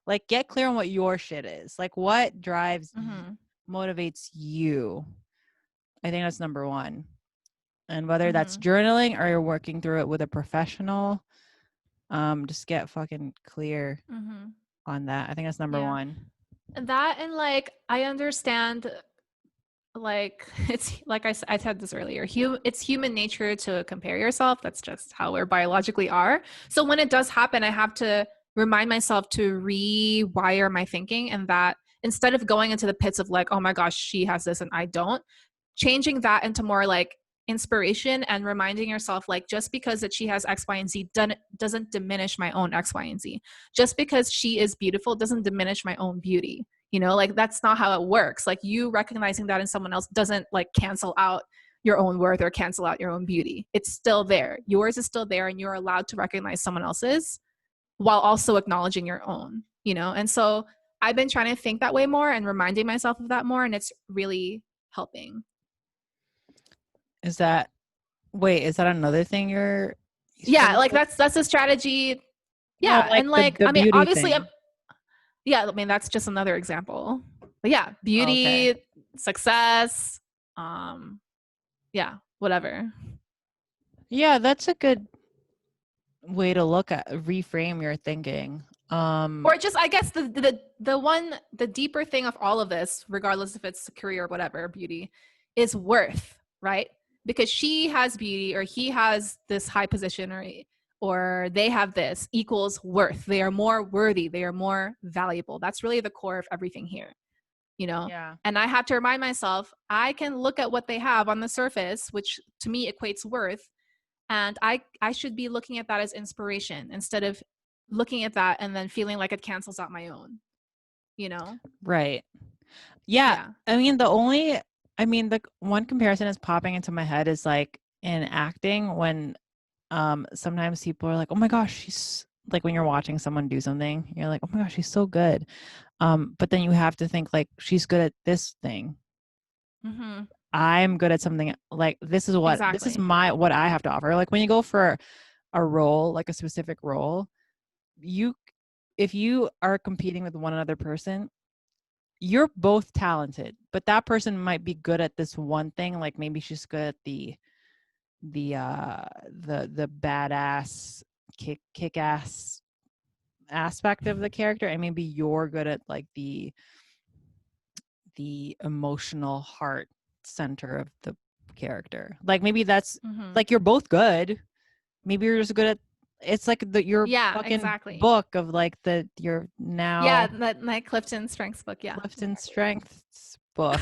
Like get clear on what your shit is. Like what drives, motivates you. I think that's number one. And whether that's journaling or you're working through it with a professional, just get fucking clear on that. I think that's number one. That and like, I understand, like, it's like I said this earlier, it's human nature to compare yourself. That's just how we biologically are. So when it does happen, I have to remind myself to rewire my thinking, and that instead of going into the pits of like, oh my gosh, she has this and I don't, changing that into more like inspiration and reminding yourself like, just because that she has X, Y, and Z doesn't diminish my own X, Y, and Z. Just because she is beautiful doesn't diminish my own beauty. Like that's not how it works. Like you recognizing that in someone else doesn't like cancel out your own worth or cancel out your own beauty. It's still there. Yours is still there, and you're allowed to recognize someone else's while also acknowledging your own, And so I've been trying to think that way more and reminding myself of that more, and it's really helping. Is that another thing you're like that's a strategy. Yeah. No, like and like, the I mean, obviously, thing. That's just another example. But yeah, beauty, success, whatever. Yeah, that's a good way to reframe your thinking. Or just, I guess the deeper thing of all of this, regardless if it's career or whatever, beauty, is worth, right? Because she has beauty or he has this high position or they have this equals worth. They are more worthy. They are more valuable. That's really the core of everything here, Yeah. And I have to remind myself, I can look at what they have on the surface, which to me equates worth. And I should be looking at that as inspiration instead of looking at that and then feeling like it cancels out my own, Right. Yeah. I mean, the one comparison is popping into my head is like in acting when sometimes people are like, oh my gosh, she's like when you're watching someone do something, you're like, oh my gosh, she's so good. But then you have to think like she's good at this thing. Mm-hmm. I'm good at something, like this is what what I have to offer. Like when you go for a role, like a specific role, if you are competing with one other person, you're both talented, but that person might be good at this one thing. Like maybe she's good at the badass kick ass aspect of the character, and maybe you're good at like the emotional heart center of the character. Like maybe that's like you're both good. Maybe you're just good at it's like your fucking book of like your now my Clifton Strengths book. Clifton Strengths book.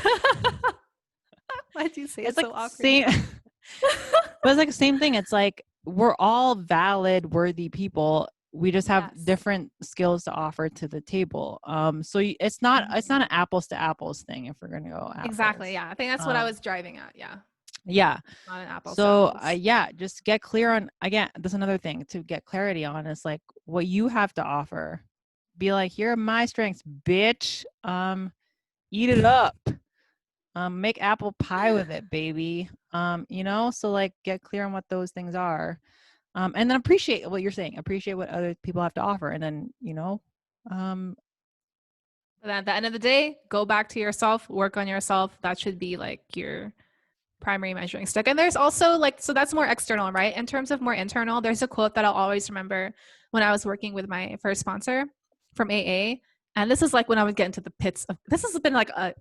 Why do you say it's it like so awkward? Same, but it's like the same thing. It's like we're all valid, worthy people. We just have different skills to offer to the table. So it's not an apples to apples thing if we're gonna go apples. Exactly. Yeah, I think that's what I was driving at. Yeah. Not an apples. So just get clear on, again, that's another thing to get clarity on, is like what you have to offer. Be like, here are my strengths, bitch. Eat it up. Make apple pie with it, baby. So like get clear on what those things are. And then appreciate what you're saying. Appreciate what other people have to offer. And then, But at the end of the day, go back to yourself, work on yourself. That should be like your primary measuring stick. And there's also like, so that's more external, right? In terms of more internal, there's a quote that I'll always remember when I was working with my first sponsor from AA. And this is like when I would get into the pits of, this has been like a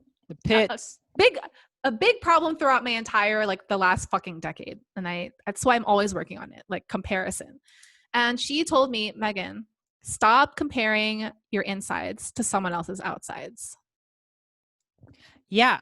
big problem throughout my entire, like the last fucking decade. And that's why I'm always working on it, like comparison. And she told me, Megan, stop comparing your insides to someone else's outsides. Yeah.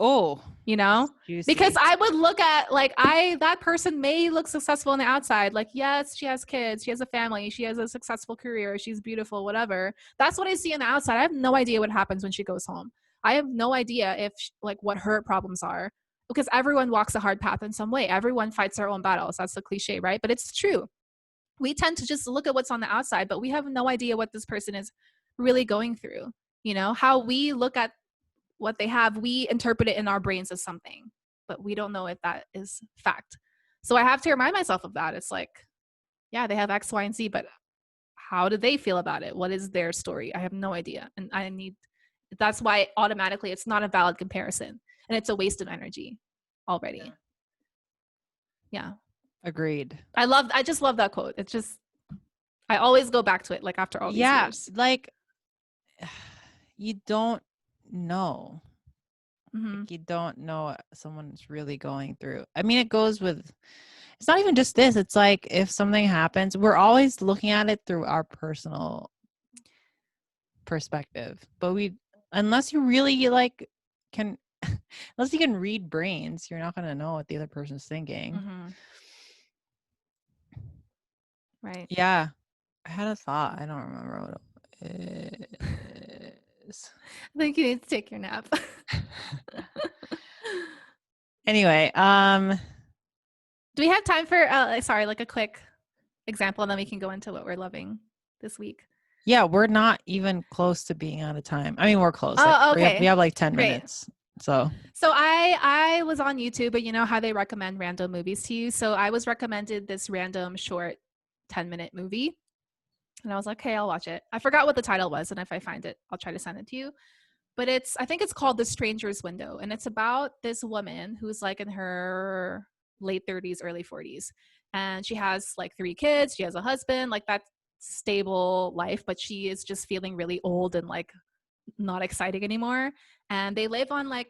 Oh, because I would look at like that person may look successful on the outside. Like, yes, she has kids, she has a family, she has a successful career, she's beautiful, whatever. That's what I see on the outside. I have no idea what happens when she goes home. I have no idea if like what her problems are, because everyone walks a hard path in some way. Everyone fights their own battles. That's the cliche, right? But it's true. We tend to just look at what's on the outside, but we have no idea what this person is really going through. How we look at what they have, we interpret it in our brains as something, but we don't know if that is fact. So I have to remind myself of that. It's like, yeah, they have X, Y, and Z, but how do they feel about it? What is their story? I have no idea. And that's why automatically it's not a valid comparison, and it's a waste of energy already. Yeah. Agreed. I just love that quote. It's just, I always go back to it, like after all these years. Like you don't know. Like, you don't know what someone's really going through. I mean, it goes with, it's not even just this. It's like if something happens, we're always looking at it through our personal perspective. But unless you really like unless you can read brains, you're not going to know what the other person's thinking. Right. Yeah. I had a thought. I don't remember what it is. I think you need to take your nap. Anyway, do we have time for like a quick example, and then we can go into what we're loving this week? Yeah, we're not even close to being out of time. I mean, we're close. Oh, okay. We have like 10 minutes. So I was on YouTube, but you know how they recommend random movies to you. So I was recommended this random short 10-minute movie, and I was like, okay, I'll watch it. I forgot what the title was, and if I find it, I'll try to send it to you. But I think it's called The Stranger's Window, and it's about this woman who's like in her late 30s, early 40s, and she has like 3 kids. She has a husband, like that stable life, but she is just feeling really old and like not exciting anymore. And they live on like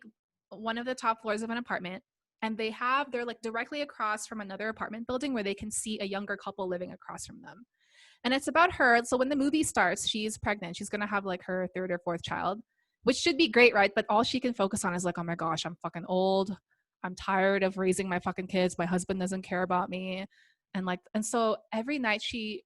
one of the top floors of an apartment, and they're like directly across from another apartment building where they can see a younger couple living across from them. And it's about her. So when the movie starts, she's pregnant. She's going to have like her 3rd or 4th child, which should be great, right? But all she can focus on is like, oh my gosh, I'm fucking old. I'm tired of raising my fucking kids. My husband doesn't care about me. And so every night she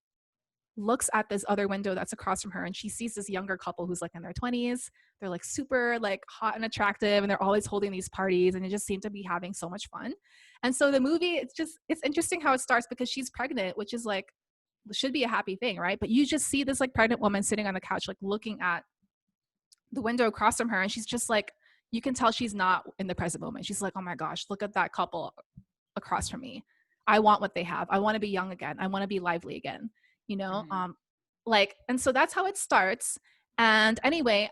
looks at this other window that's across from her, and she sees this younger couple who's like in their 20s. They're like super like hot and attractive, and they're always holding these parties, and they just seem to be having so much fun. And so the movie, it's interesting how it starts, because she's pregnant, which is like should be a happy thing, right? But you just see this like pregnant woman sitting on the couch, like looking at the window across from her, and she's just like, you can tell she's not in the present moment. She's like, oh my gosh, look at that couple across from me. I want what they have. I want to be young again. I want to be lively again, you know? Like, and so that's how it starts. And anyway,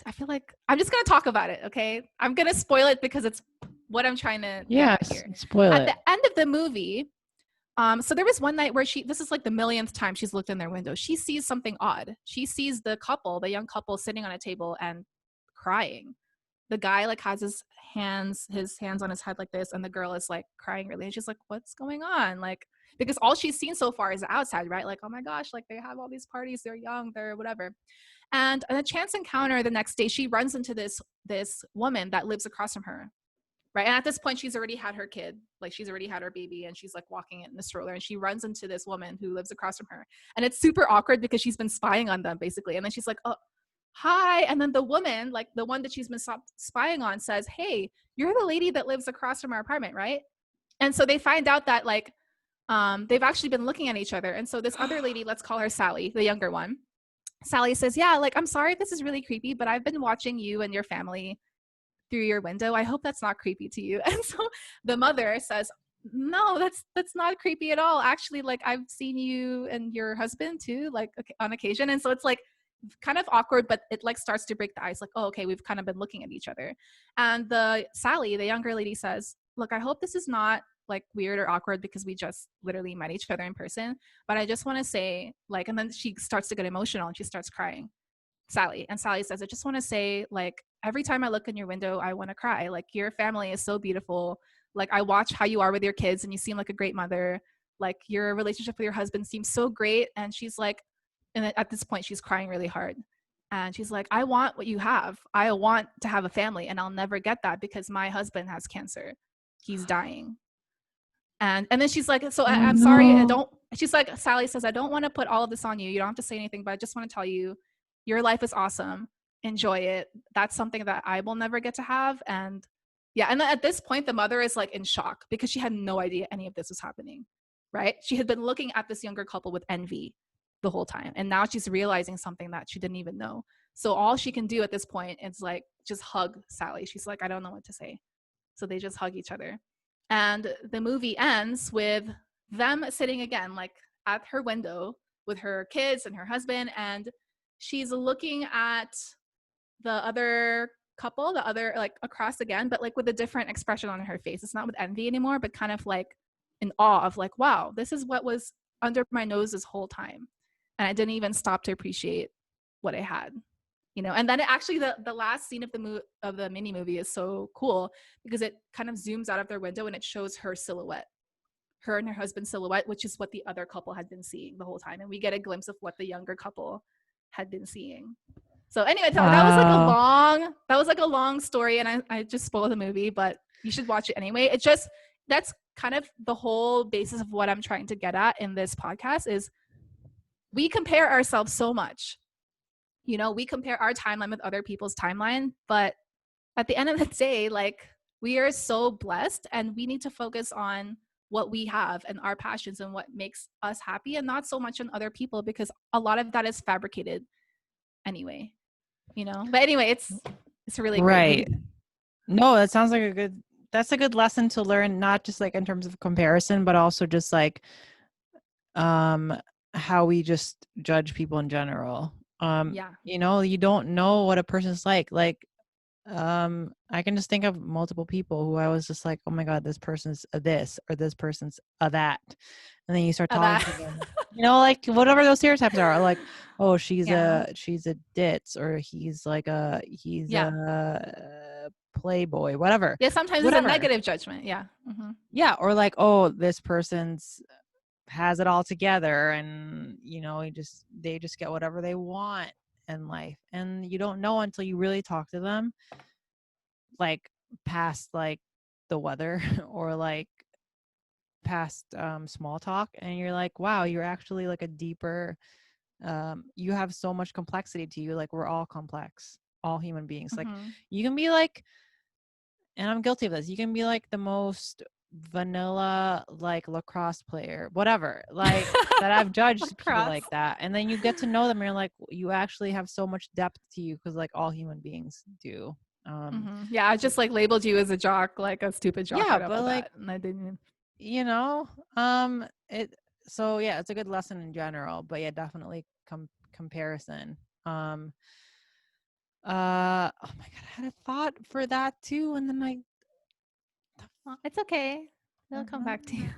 I feel like I'm just going to talk about it. Okay. I'm going to spoil it because it's what I'm trying to get at here. Spoil at it. the end of the movie, so there was one night where this is like the millionth time she's looked in their window. She sees something odd. She sees the young couple sitting on a table and crying. The guy like has his hands on his head like this, and the girl is like crying really. And she's like, what's going on? Like, because all she's seen so far is the outside, right? Like, oh my gosh, like they have all these parties, they're young, they're whatever. And on a chance encounter the next day, she runs into this woman that lives across from her. Right. And at this point, she's already had her kid, like she's already had her baby, and she's like walking it in the stroller, and she runs into this woman who lives across from her. And it's super awkward because she's been spying on them basically. And then she's like, oh, hi. And then the woman, like the one that she's been spying on, says, hey, you're the lady that lives across from our apartment, right? And so they find out that like they've actually been looking at each other. And so this other lady, let's call her Sally, the younger one. Sally says, yeah, like, I'm sorry, this is really creepy, but I've been watching you and your family through your window. I hope that's not creepy to you. And so the mother says, no, that's not creepy at all. Actually, like I've seen you and your husband too, like on occasion. And so it's like kind of awkward, but it like starts to break the ice. Like, oh, okay, we've kind of been looking at each other. And Sally, the younger lady, says, look, I hope this is not like weird or awkward because we just literally met each other in person. But I just want to say, like, and then she starts to get emotional and she starts crying. Sally says, I just want to say, like, every time I look in your window, I want to cry. Like, your family is so beautiful. Like, I watch how you are with your kids and you seem like a great mother. Like, your relationship with your husband seems so great. And she's like, and at this point, she's crying really hard. And she's like, I want what you have. I want to have a family, and I'll never get that because my husband has cancer. He's dying. And then she's like, so I'm sorry. She's like, Sally says, I don't want to put all of this on you. You don't have to say anything, but I just want to tell you, your life is awesome. Enjoy it. That's something that I will never get to have. And yeah. And at this point, the mother is like in shock because she had no idea any of this was happening, right? She had been looking at this younger couple with envy the whole time. And now she's realizing something that she didn't even know. So all she can do at this point is like, just hug Sally. She's like, I don't know what to say. So they just hug each other. And the movie ends with them sitting again, like at her window with her kids and her husband. And she's looking at the other couple, the other like across again, but like with a different expression on her face. It's not with envy anymore, but kind of like in awe of like, wow, this is what was under my nose this whole time. And I didn't even stop to appreciate what I had, you know. And then actually the last scene of the mini movie is so cool because it kind of zooms out of their window and it shows her silhouette, her and her husband's silhouette, which is what the other couple had been seeing the whole time. And we get a glimpse of what the younger couple had been seeing. So anyway, Wow. that was like a long story, and I just spoiled the movie, but you should watch it anyway. That's kind of the whole basis of what I'm trying to get at in this podcast is we compare ourselves so much. You know, we compare our timeline with other people's timeline, but at the end of the day, like we are so blessed and we need to focus on what we have and our passions and what makes us happy and not so much on other people because a lot of that is fabricated anyway, you know. But anyway, it's really right. great. No, that sounds like that's a good lesson to learn, not just like in terms of comparison, but also just like how we just judge people in general. You know, you don't know what a person's like I can just think of multiple people who I was just like, oh my God, this person's a this or this person's a that. And then you start talking to them, you know, like whatever those stereotypes are, like, oh, she's a ditz, or he's a playboy, whatever. Yeah, sometimes it's a negative judgment. Yeah. Mm-hmm. Yeah, or like, oh, this person's has it all together, and you know, they just get whatever they want in life, and you don't know until you really talk to them, like past like the weather or like past small talk, and you're like, wow, you're actually like a deeper you have so much complexity to you. Like, we're all complex, all human beings. Like, you can be like, and I'm guilty of this, you can be like the most vanilla like lacrosse player, whatever, like that I've judged people like that, and then you get to know them and you're like, you actually have so much depth to you, because like all human beings do. Yeah, I just like labeled you as a jock, like a stupid jock. Yeah, right off but the like, bat, and I didn't. you know, it so yeah, it's a good lesson in general, but yeah, definitely comparison. Oh my god, I had a thought for that too, and then Well, it's okay. They'll come back to you.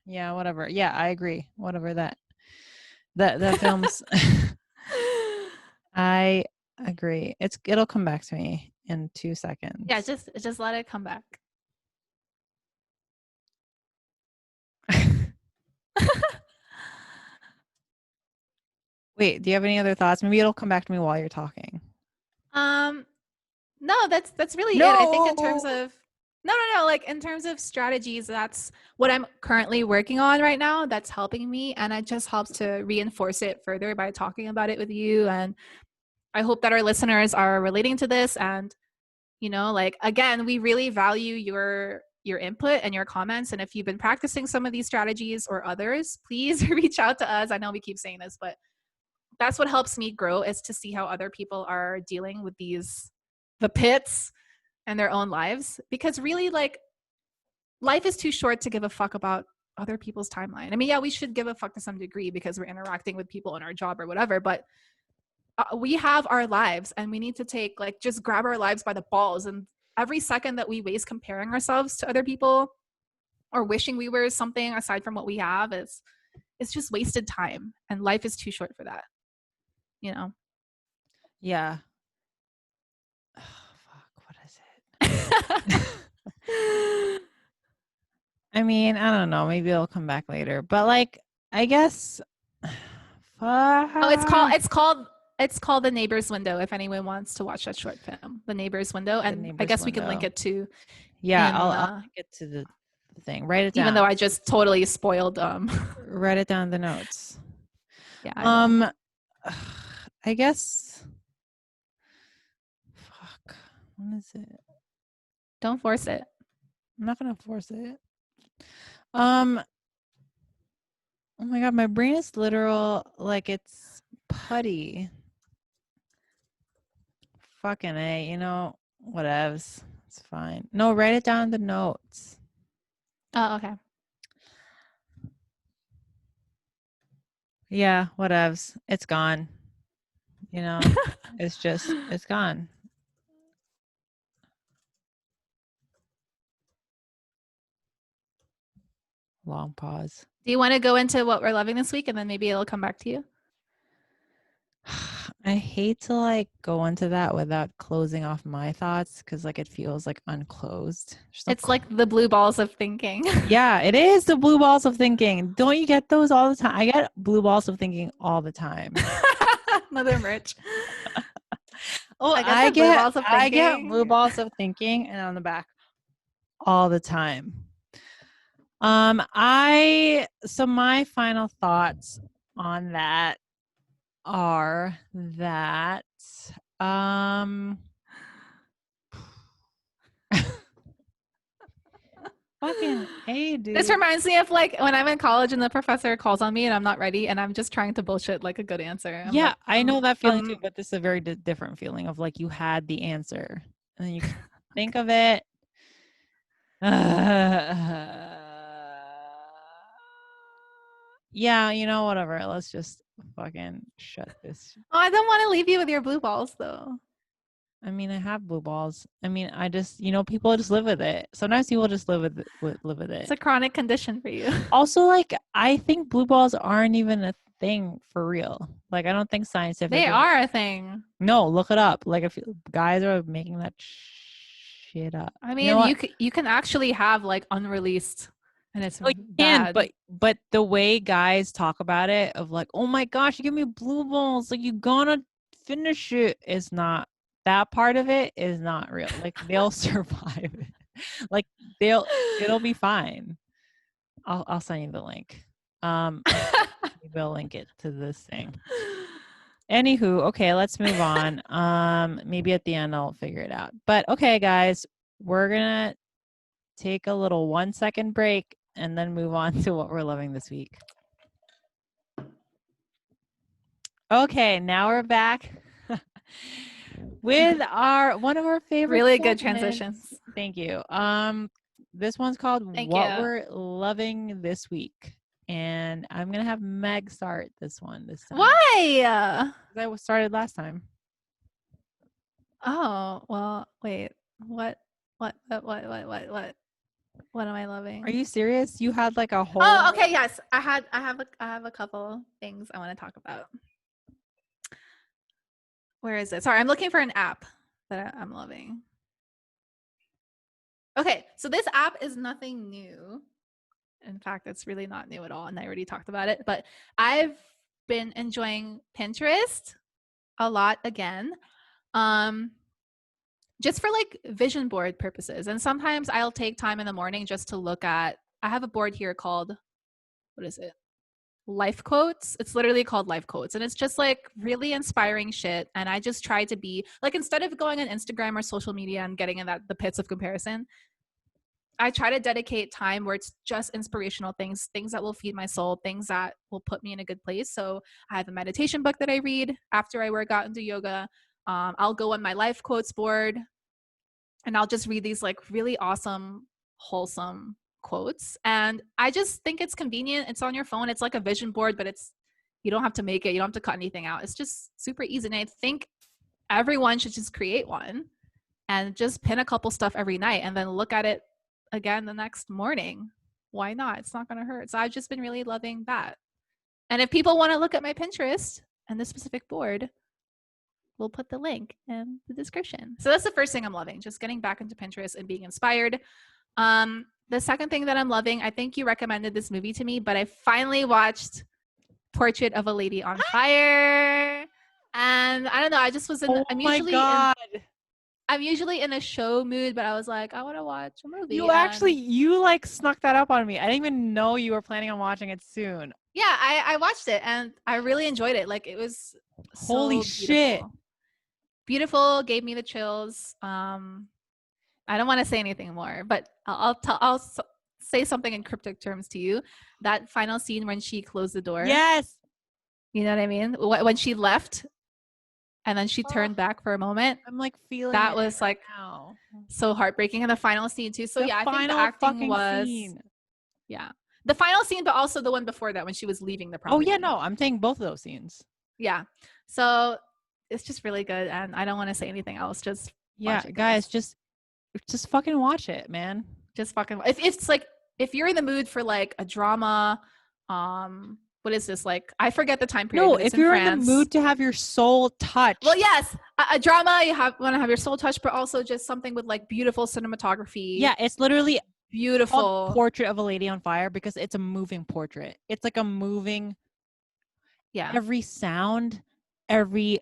Yeah, whatever. Yeah, I agree. Whatever that film's. I agree. It'll come back to me in 2 seconds. Yeah, just let it come back. Wait, do you have any other thoughts? Maybe it'll come back to me while you're talking. No, that's really it. I think in terms of no, like in terms of strategies, that's what I'm currently working on right now. That's helping me, and it just helps to reinforce it further by talking about it with you. And I hope that our listeners are relating to this. And like, again, we really value your input and your comments. And if you've been practicing some of these strategies or others, please reach out to us. I know we keep saying this, but that's what helps me grow, is to see how other people are dealing with the pits in their own lives. Because really, like, life is too short to give a fuck about other people's timeline. I mean, yeah, we should give a fuck to some degree because we're interacting with people in our job or whatever, but we have our lives, and we need to just grab our lives by the balls. And every second that we waste comparing ourselves to other people or wishing we were something aside from what we have it's just wasted time, and life is too short for that. Yeah. Oh, fuck, what is it? I mean, I don't know. Maybe it'll come back later. But like, I guess. Fuck. Oh, it's called The Neighbor's Window. If anyone wants to watch that short film, The Neighbor's Window, and I guess we could link it to. Yeah, I'll link it to the thing. Write it down. Even though I just totally spoiled. Write it down in the notes. Yeah. I guess. Fuck. What is it? Don't force it. I'm not gonna force it. Oh my god, my brain is literal, like it's putty. Fucking A, whatevs. It's fine. No, write it down in the notes. Oh, okay. Yeah, whatevs. It's gone. It's gone. Long pause. Do you want to go into what we're loving this week, and then maybe it'll come back to you? I hate to go into that without closing off my thoughts, because it feels unclosed. It's like the blue balls of thinking. Yeah, it is the blue balls of thinking. Don't you get those all the time? I get blue balls of thinking all the time. Another merch. Oh, I get blue balls of thinking, and on the back all the time. So my final thoughts on that are that fucking A, dude. This reminds me of when I'm in college and the professor calls on me and I'm not ready and I'm just trying to bullshit a good answer. Yeah, I know that feeling too, but this is a very different feeling of you had the answer and then you think of it. Yeah, whatever. Let's just fucking shut this. Oh, I don't want to leave you with your blue balls though. I mean, I have blue balls. I mean, I just, people just live with it. Sometimes people just live with it. It's a chronic condition for you. Also, I think blue balls aren't even a thing for real. I don't think scientifically. They are a thing. No, look it up. If guys are making that shit up. I mean, you can actually have unreleased, and it's bad. But the way guys talk about it of oh my gosh, you give me blue balls, you gonna finish it, is not. That part of it is not real. They'll survive it. It'll be fine. I'll send you the link. We'll link it to this thing. Anywho, okay, let's move on. Maybe at the end I'll figure it out. But okay, guys, we're gonna take a little 1-second break and then move on to what we're loving this week. Okay, now we're back with one of our favorite Really good segments. transitions. Thank you. This one's called Thank What you. We're Loving This Week. And I'm gonna have Meg start this one this time. Why? 'Cause I started last time. Oh, well, wait. What am I loving? Are you serious? You had like a whole Oh, okay, yes. I have a couple things I want to talk about. Where is it? Sorry, I'm looking for an app that I'm loving. Okay, so this app is nothing new. In fact, it's really not new at all, and I already talked about it. But I've been enjoying Pinterest a lot again, just for like vision board purposes. And sometimes I'll take time in the morning just to look at. I have a board here called, what is it? Life quotes. It's literally called life quotes, and it's just like really inspiring shit. And I just try to be like, instead of going on Instagram or social media and getting in the pits of comparison, I try to dedicate time where it's just inspirational things that will feed my soul, things that will put me in a good place. So I have a meditation book that I read after I work out and do yoga. I'll go on my life quotes board and I'll just read these like really awesome, wholesome quotes. And I just think it's convenient. It's on your phone. It's like a vision board, but you don't have to make it. You don't have to cut anything out. It's just super easy. And I think everyone should just create one and just pin a couple stuff every night and then look at it again the next morning. Why not? It's not going to hurt. So I've just been really loving that. And if people want to look at my Pinterest and this specific board, we'll put the link in the description. So that's the first thing I'm loving, just getting back into Pinterest and being inspired. The second thing that I'm loving, I think you recommended this movie to me, but I finally watched Portrait of a Lady on Fire. And I don't know, I just was I'm usually in a show mood, but I was like, I want to watch a movie. You like snuck that up on me. I didn't even know you were planning on watching it soon. Yeah, I watched it and I really enjoyed it. Like it was holy shit. Beautiful, gave me the chills. I don't want to say anything more, but I'll say something in cryptic terms to you. That final scene when she closed the door. Yes. You know what I mean? When she left and then she turned back for a moment. I'm like feeling that was like now. So heartbreaking. And the final scene too. So yeah, I think the acting was scene. Yeah. The final scene, but also the one before that when she was leaving the property. Oh yeah, no, I'm saying both of those scenes. Yeah. So it's just really good, and I don't want to say anything else. Just watch it, guys. Just fucking watch it, man. Just fucking. If you're in the mood for like a drama, what is this like? I forget the time period. No, if you're in the mood to have your soul touched. Well, yes, a drama you want to have your soul touched, but also just something with like beautiful cinematography. Yeah, it's literally beautiful. Portrait of a Lady on Fire because it's a moving portrait. It's like a moving. Yeah. Every sound, every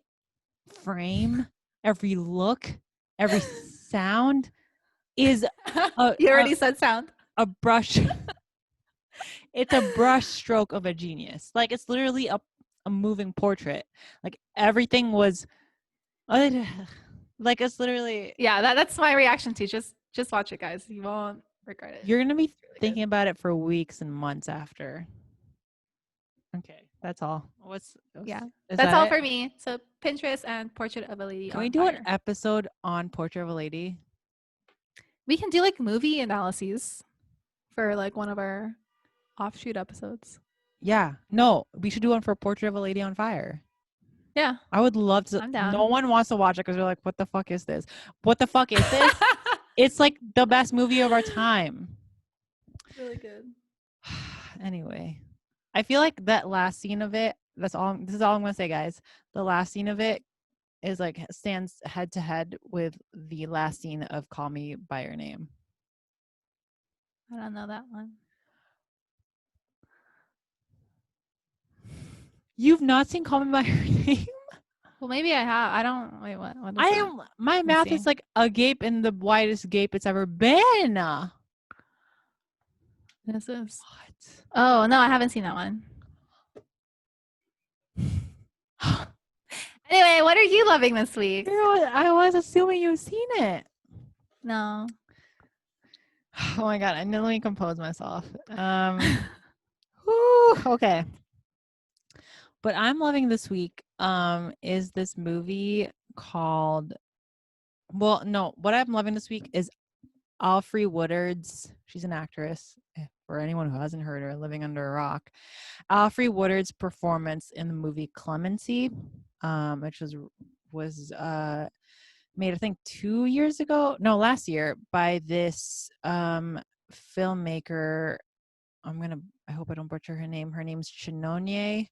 frame, every look, every sound is. You already said sound. A brush. It's a brush stroke of a genius. Like it's literally a moving portrait. Like everything was. Like it's literally. Yeah, that's my reaction to just watch it, guys. You won't regret it. You're gonna be thinking about it for weeks and months after. Okay, that's all. That's all for me. So Pinterest and Portrait of a Lady. Can we do an episode on Portrait of a Lady? We can do like movie analyses for like one of our offshoot episodes. Yeah. No, we should do one for Portrait of a Lady on Fire. Yeah. I would love to. I'm down. No one wants to watch it because they're like, what the fuck is this? What the fuck is this? It's like the best movie of our time. Really good. Anyway, I feel like that last scene of it, this is all I'm going to say, guys. The last scene of it is like stands head to head with the last scene of Call Me by Your Name. I don't know that one. You've not seen Call Me by Your Name? Well, maybe I have. I don't. Wait, what? My mouth is like agape in the widest gape it's ever been. This is. What? Oh no, I haven't seen that one. Anyway, what are you loving this week? Girl, I was assuming you've seen it. No. Oh my god, let me compose myself. Whew, okay. But I'm loving this week is this movie called what I'm loving this week is Alfre Woodard's, she's an actress, for anyone who hasn't heard her, living under a rock. Alfre Woodard's performance in the movie Clemency, which was made I think 2 years ago, no, last year, by this filmmaker. I hope I don't butcher her name. Her name's Chinoye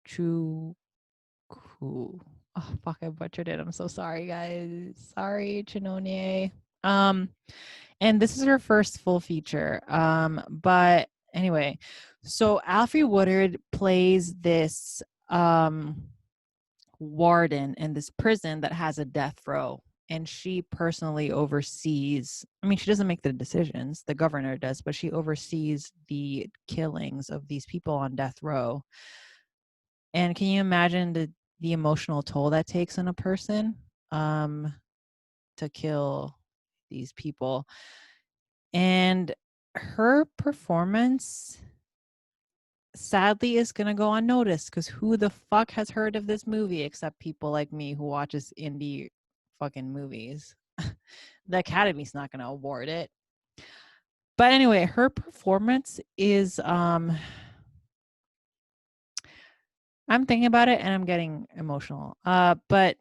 Chuku. Oh fuck, I butchered it. I'm so sorry, guys. Sorry, Chinonye. And this is her first full feature. But anyway, so Alfre Woodard plays this warden in this prison that has a death row. And she personally oversees, I mean, she doesn't make the decisions, the governor does, but she oversees the killings of these people on death row. And can you imagine the emotional toll that takes on a person to kill these people? And her performance sadly is going to go unnoticed because who the fuck has heard of this movie except people like me who watches indie fucking movies? The Academy's not going to award it. But anyway, her performance is I'm thinking about it and I'm getting emotional. But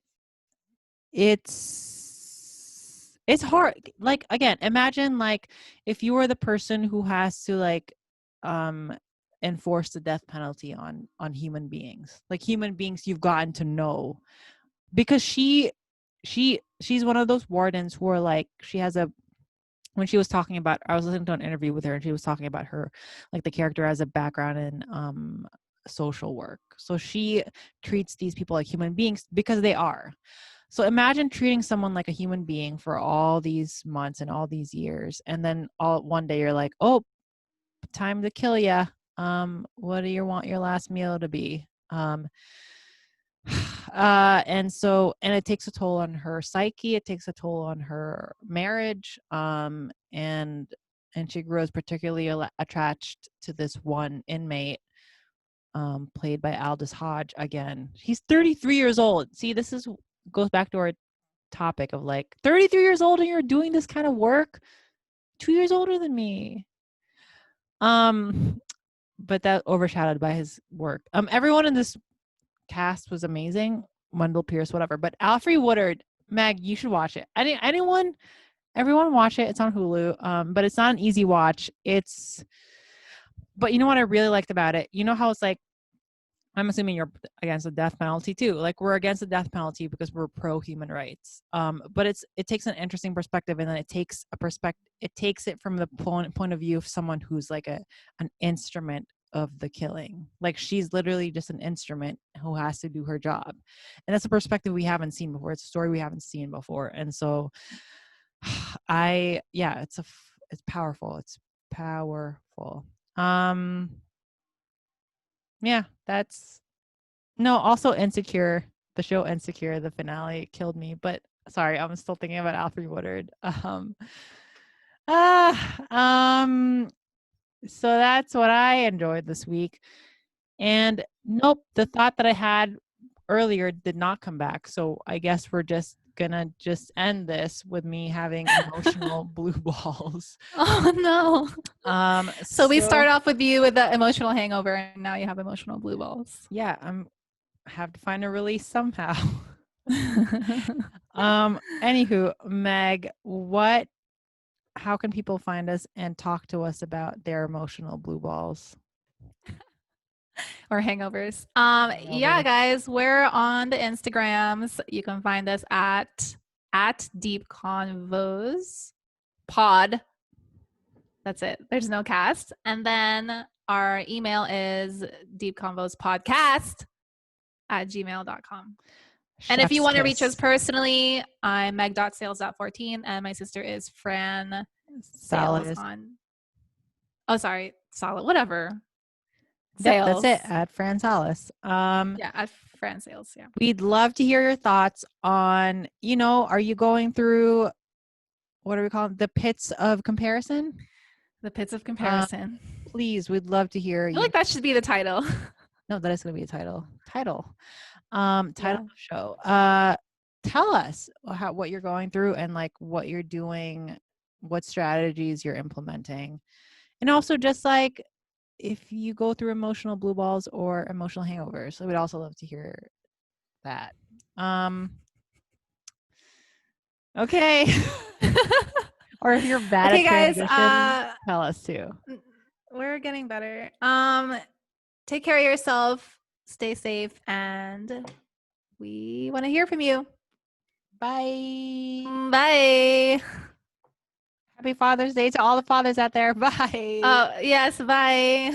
it's hard. Like, again, imagine like if you were the person who has to like enforce the death penalty on human beings, like human beings you've gotten to know, because she's one of those wardens who are like, when she was talking about, I was listening to an interview with her and she was talking about her, like the character has a background in social work. So she treats these people like human beings because they are. So imagine treating someone like a human being for all these months and all these years. And then one day you're like, oh, time to kill ya. What do you want your last meal to be? And it takes a toll on her psyche. It takes a toll on her marriage. And she grows particularly attached to this one inmate, played by Aldous Hodge. Again, he's 33 years old. See, goes back to our topic of like 33 years old and you're doing this kind of work. 2 years older than me. But that overshadowed by his work. Everyone in this cast was amazing. Wendell Pierce, whatever. But Alfre Woodard, Meg, you should watch it. Everyone watch it. It's on Hulu. But it's not an easy watch. But you know what I really liked about it? You know how it's like, I'm assuming you're against the death penalty too. Like, we're against the death penalty because we're pro human rights. But it takes an interesting perspective, and then it takes it from the point of view of someone who's like an instrument of the killing. Like, she's literally just an instrument who has to do her job. And that's a perspective we haven't seen before. It's a story we haven't seen before. And so it's powerful. It's powerful. Yeah, also Insecure, the show Insecure, the finale killed me, but sorry, I'm still thinking about Alfre Woodard. So that's what I enjoyed this week. And nope, the thought that I had earlier did not come back. So I guess we're just gonna end this with me having emotional blue balls. Oh no. So we start off with you with the emotional hangover, and now you have emotional blue balls. Yeah, have to find a release somehow. Anywho, Meg, how can people find us and talk to us about their emotional blue balls or hangovers? Yeah, guys, we're on the Instagrams. You can find us at deepconvos pod. That's it. There's no cast. And then our email is deepconvospodcast@gmail.com. And if you want to reach us personally, I'm meg.sales.14 and my sister is Fran Sales on. Oh, sorry. Solid. Whatever. Yep, that's it. Sales. At Fran Salas. Yeah, at Fran Sales. Yeah. We'd love to hear your thoughts on, are you going through, what do we call them? The pits of comparison? The pits of comparison. Please, we'd love to hear I feel you. like that should be the title. No, that is going to be a title. Title Yeah. of the show. Tell us what you're going through and like what you're doing, what strategies you're implementing. And also just like if you go through emotional blue balls or emotional hangovers. So we'd also love to hear that. Okay. Or if you're bad Okay, at guys, transition, tell us too. we're getting better. Take care of yourself, stay safe, and we want to hear from you. Bye. Bye. Happy Father's Day to all the fathers out there. Bye. Oh, yes, bye.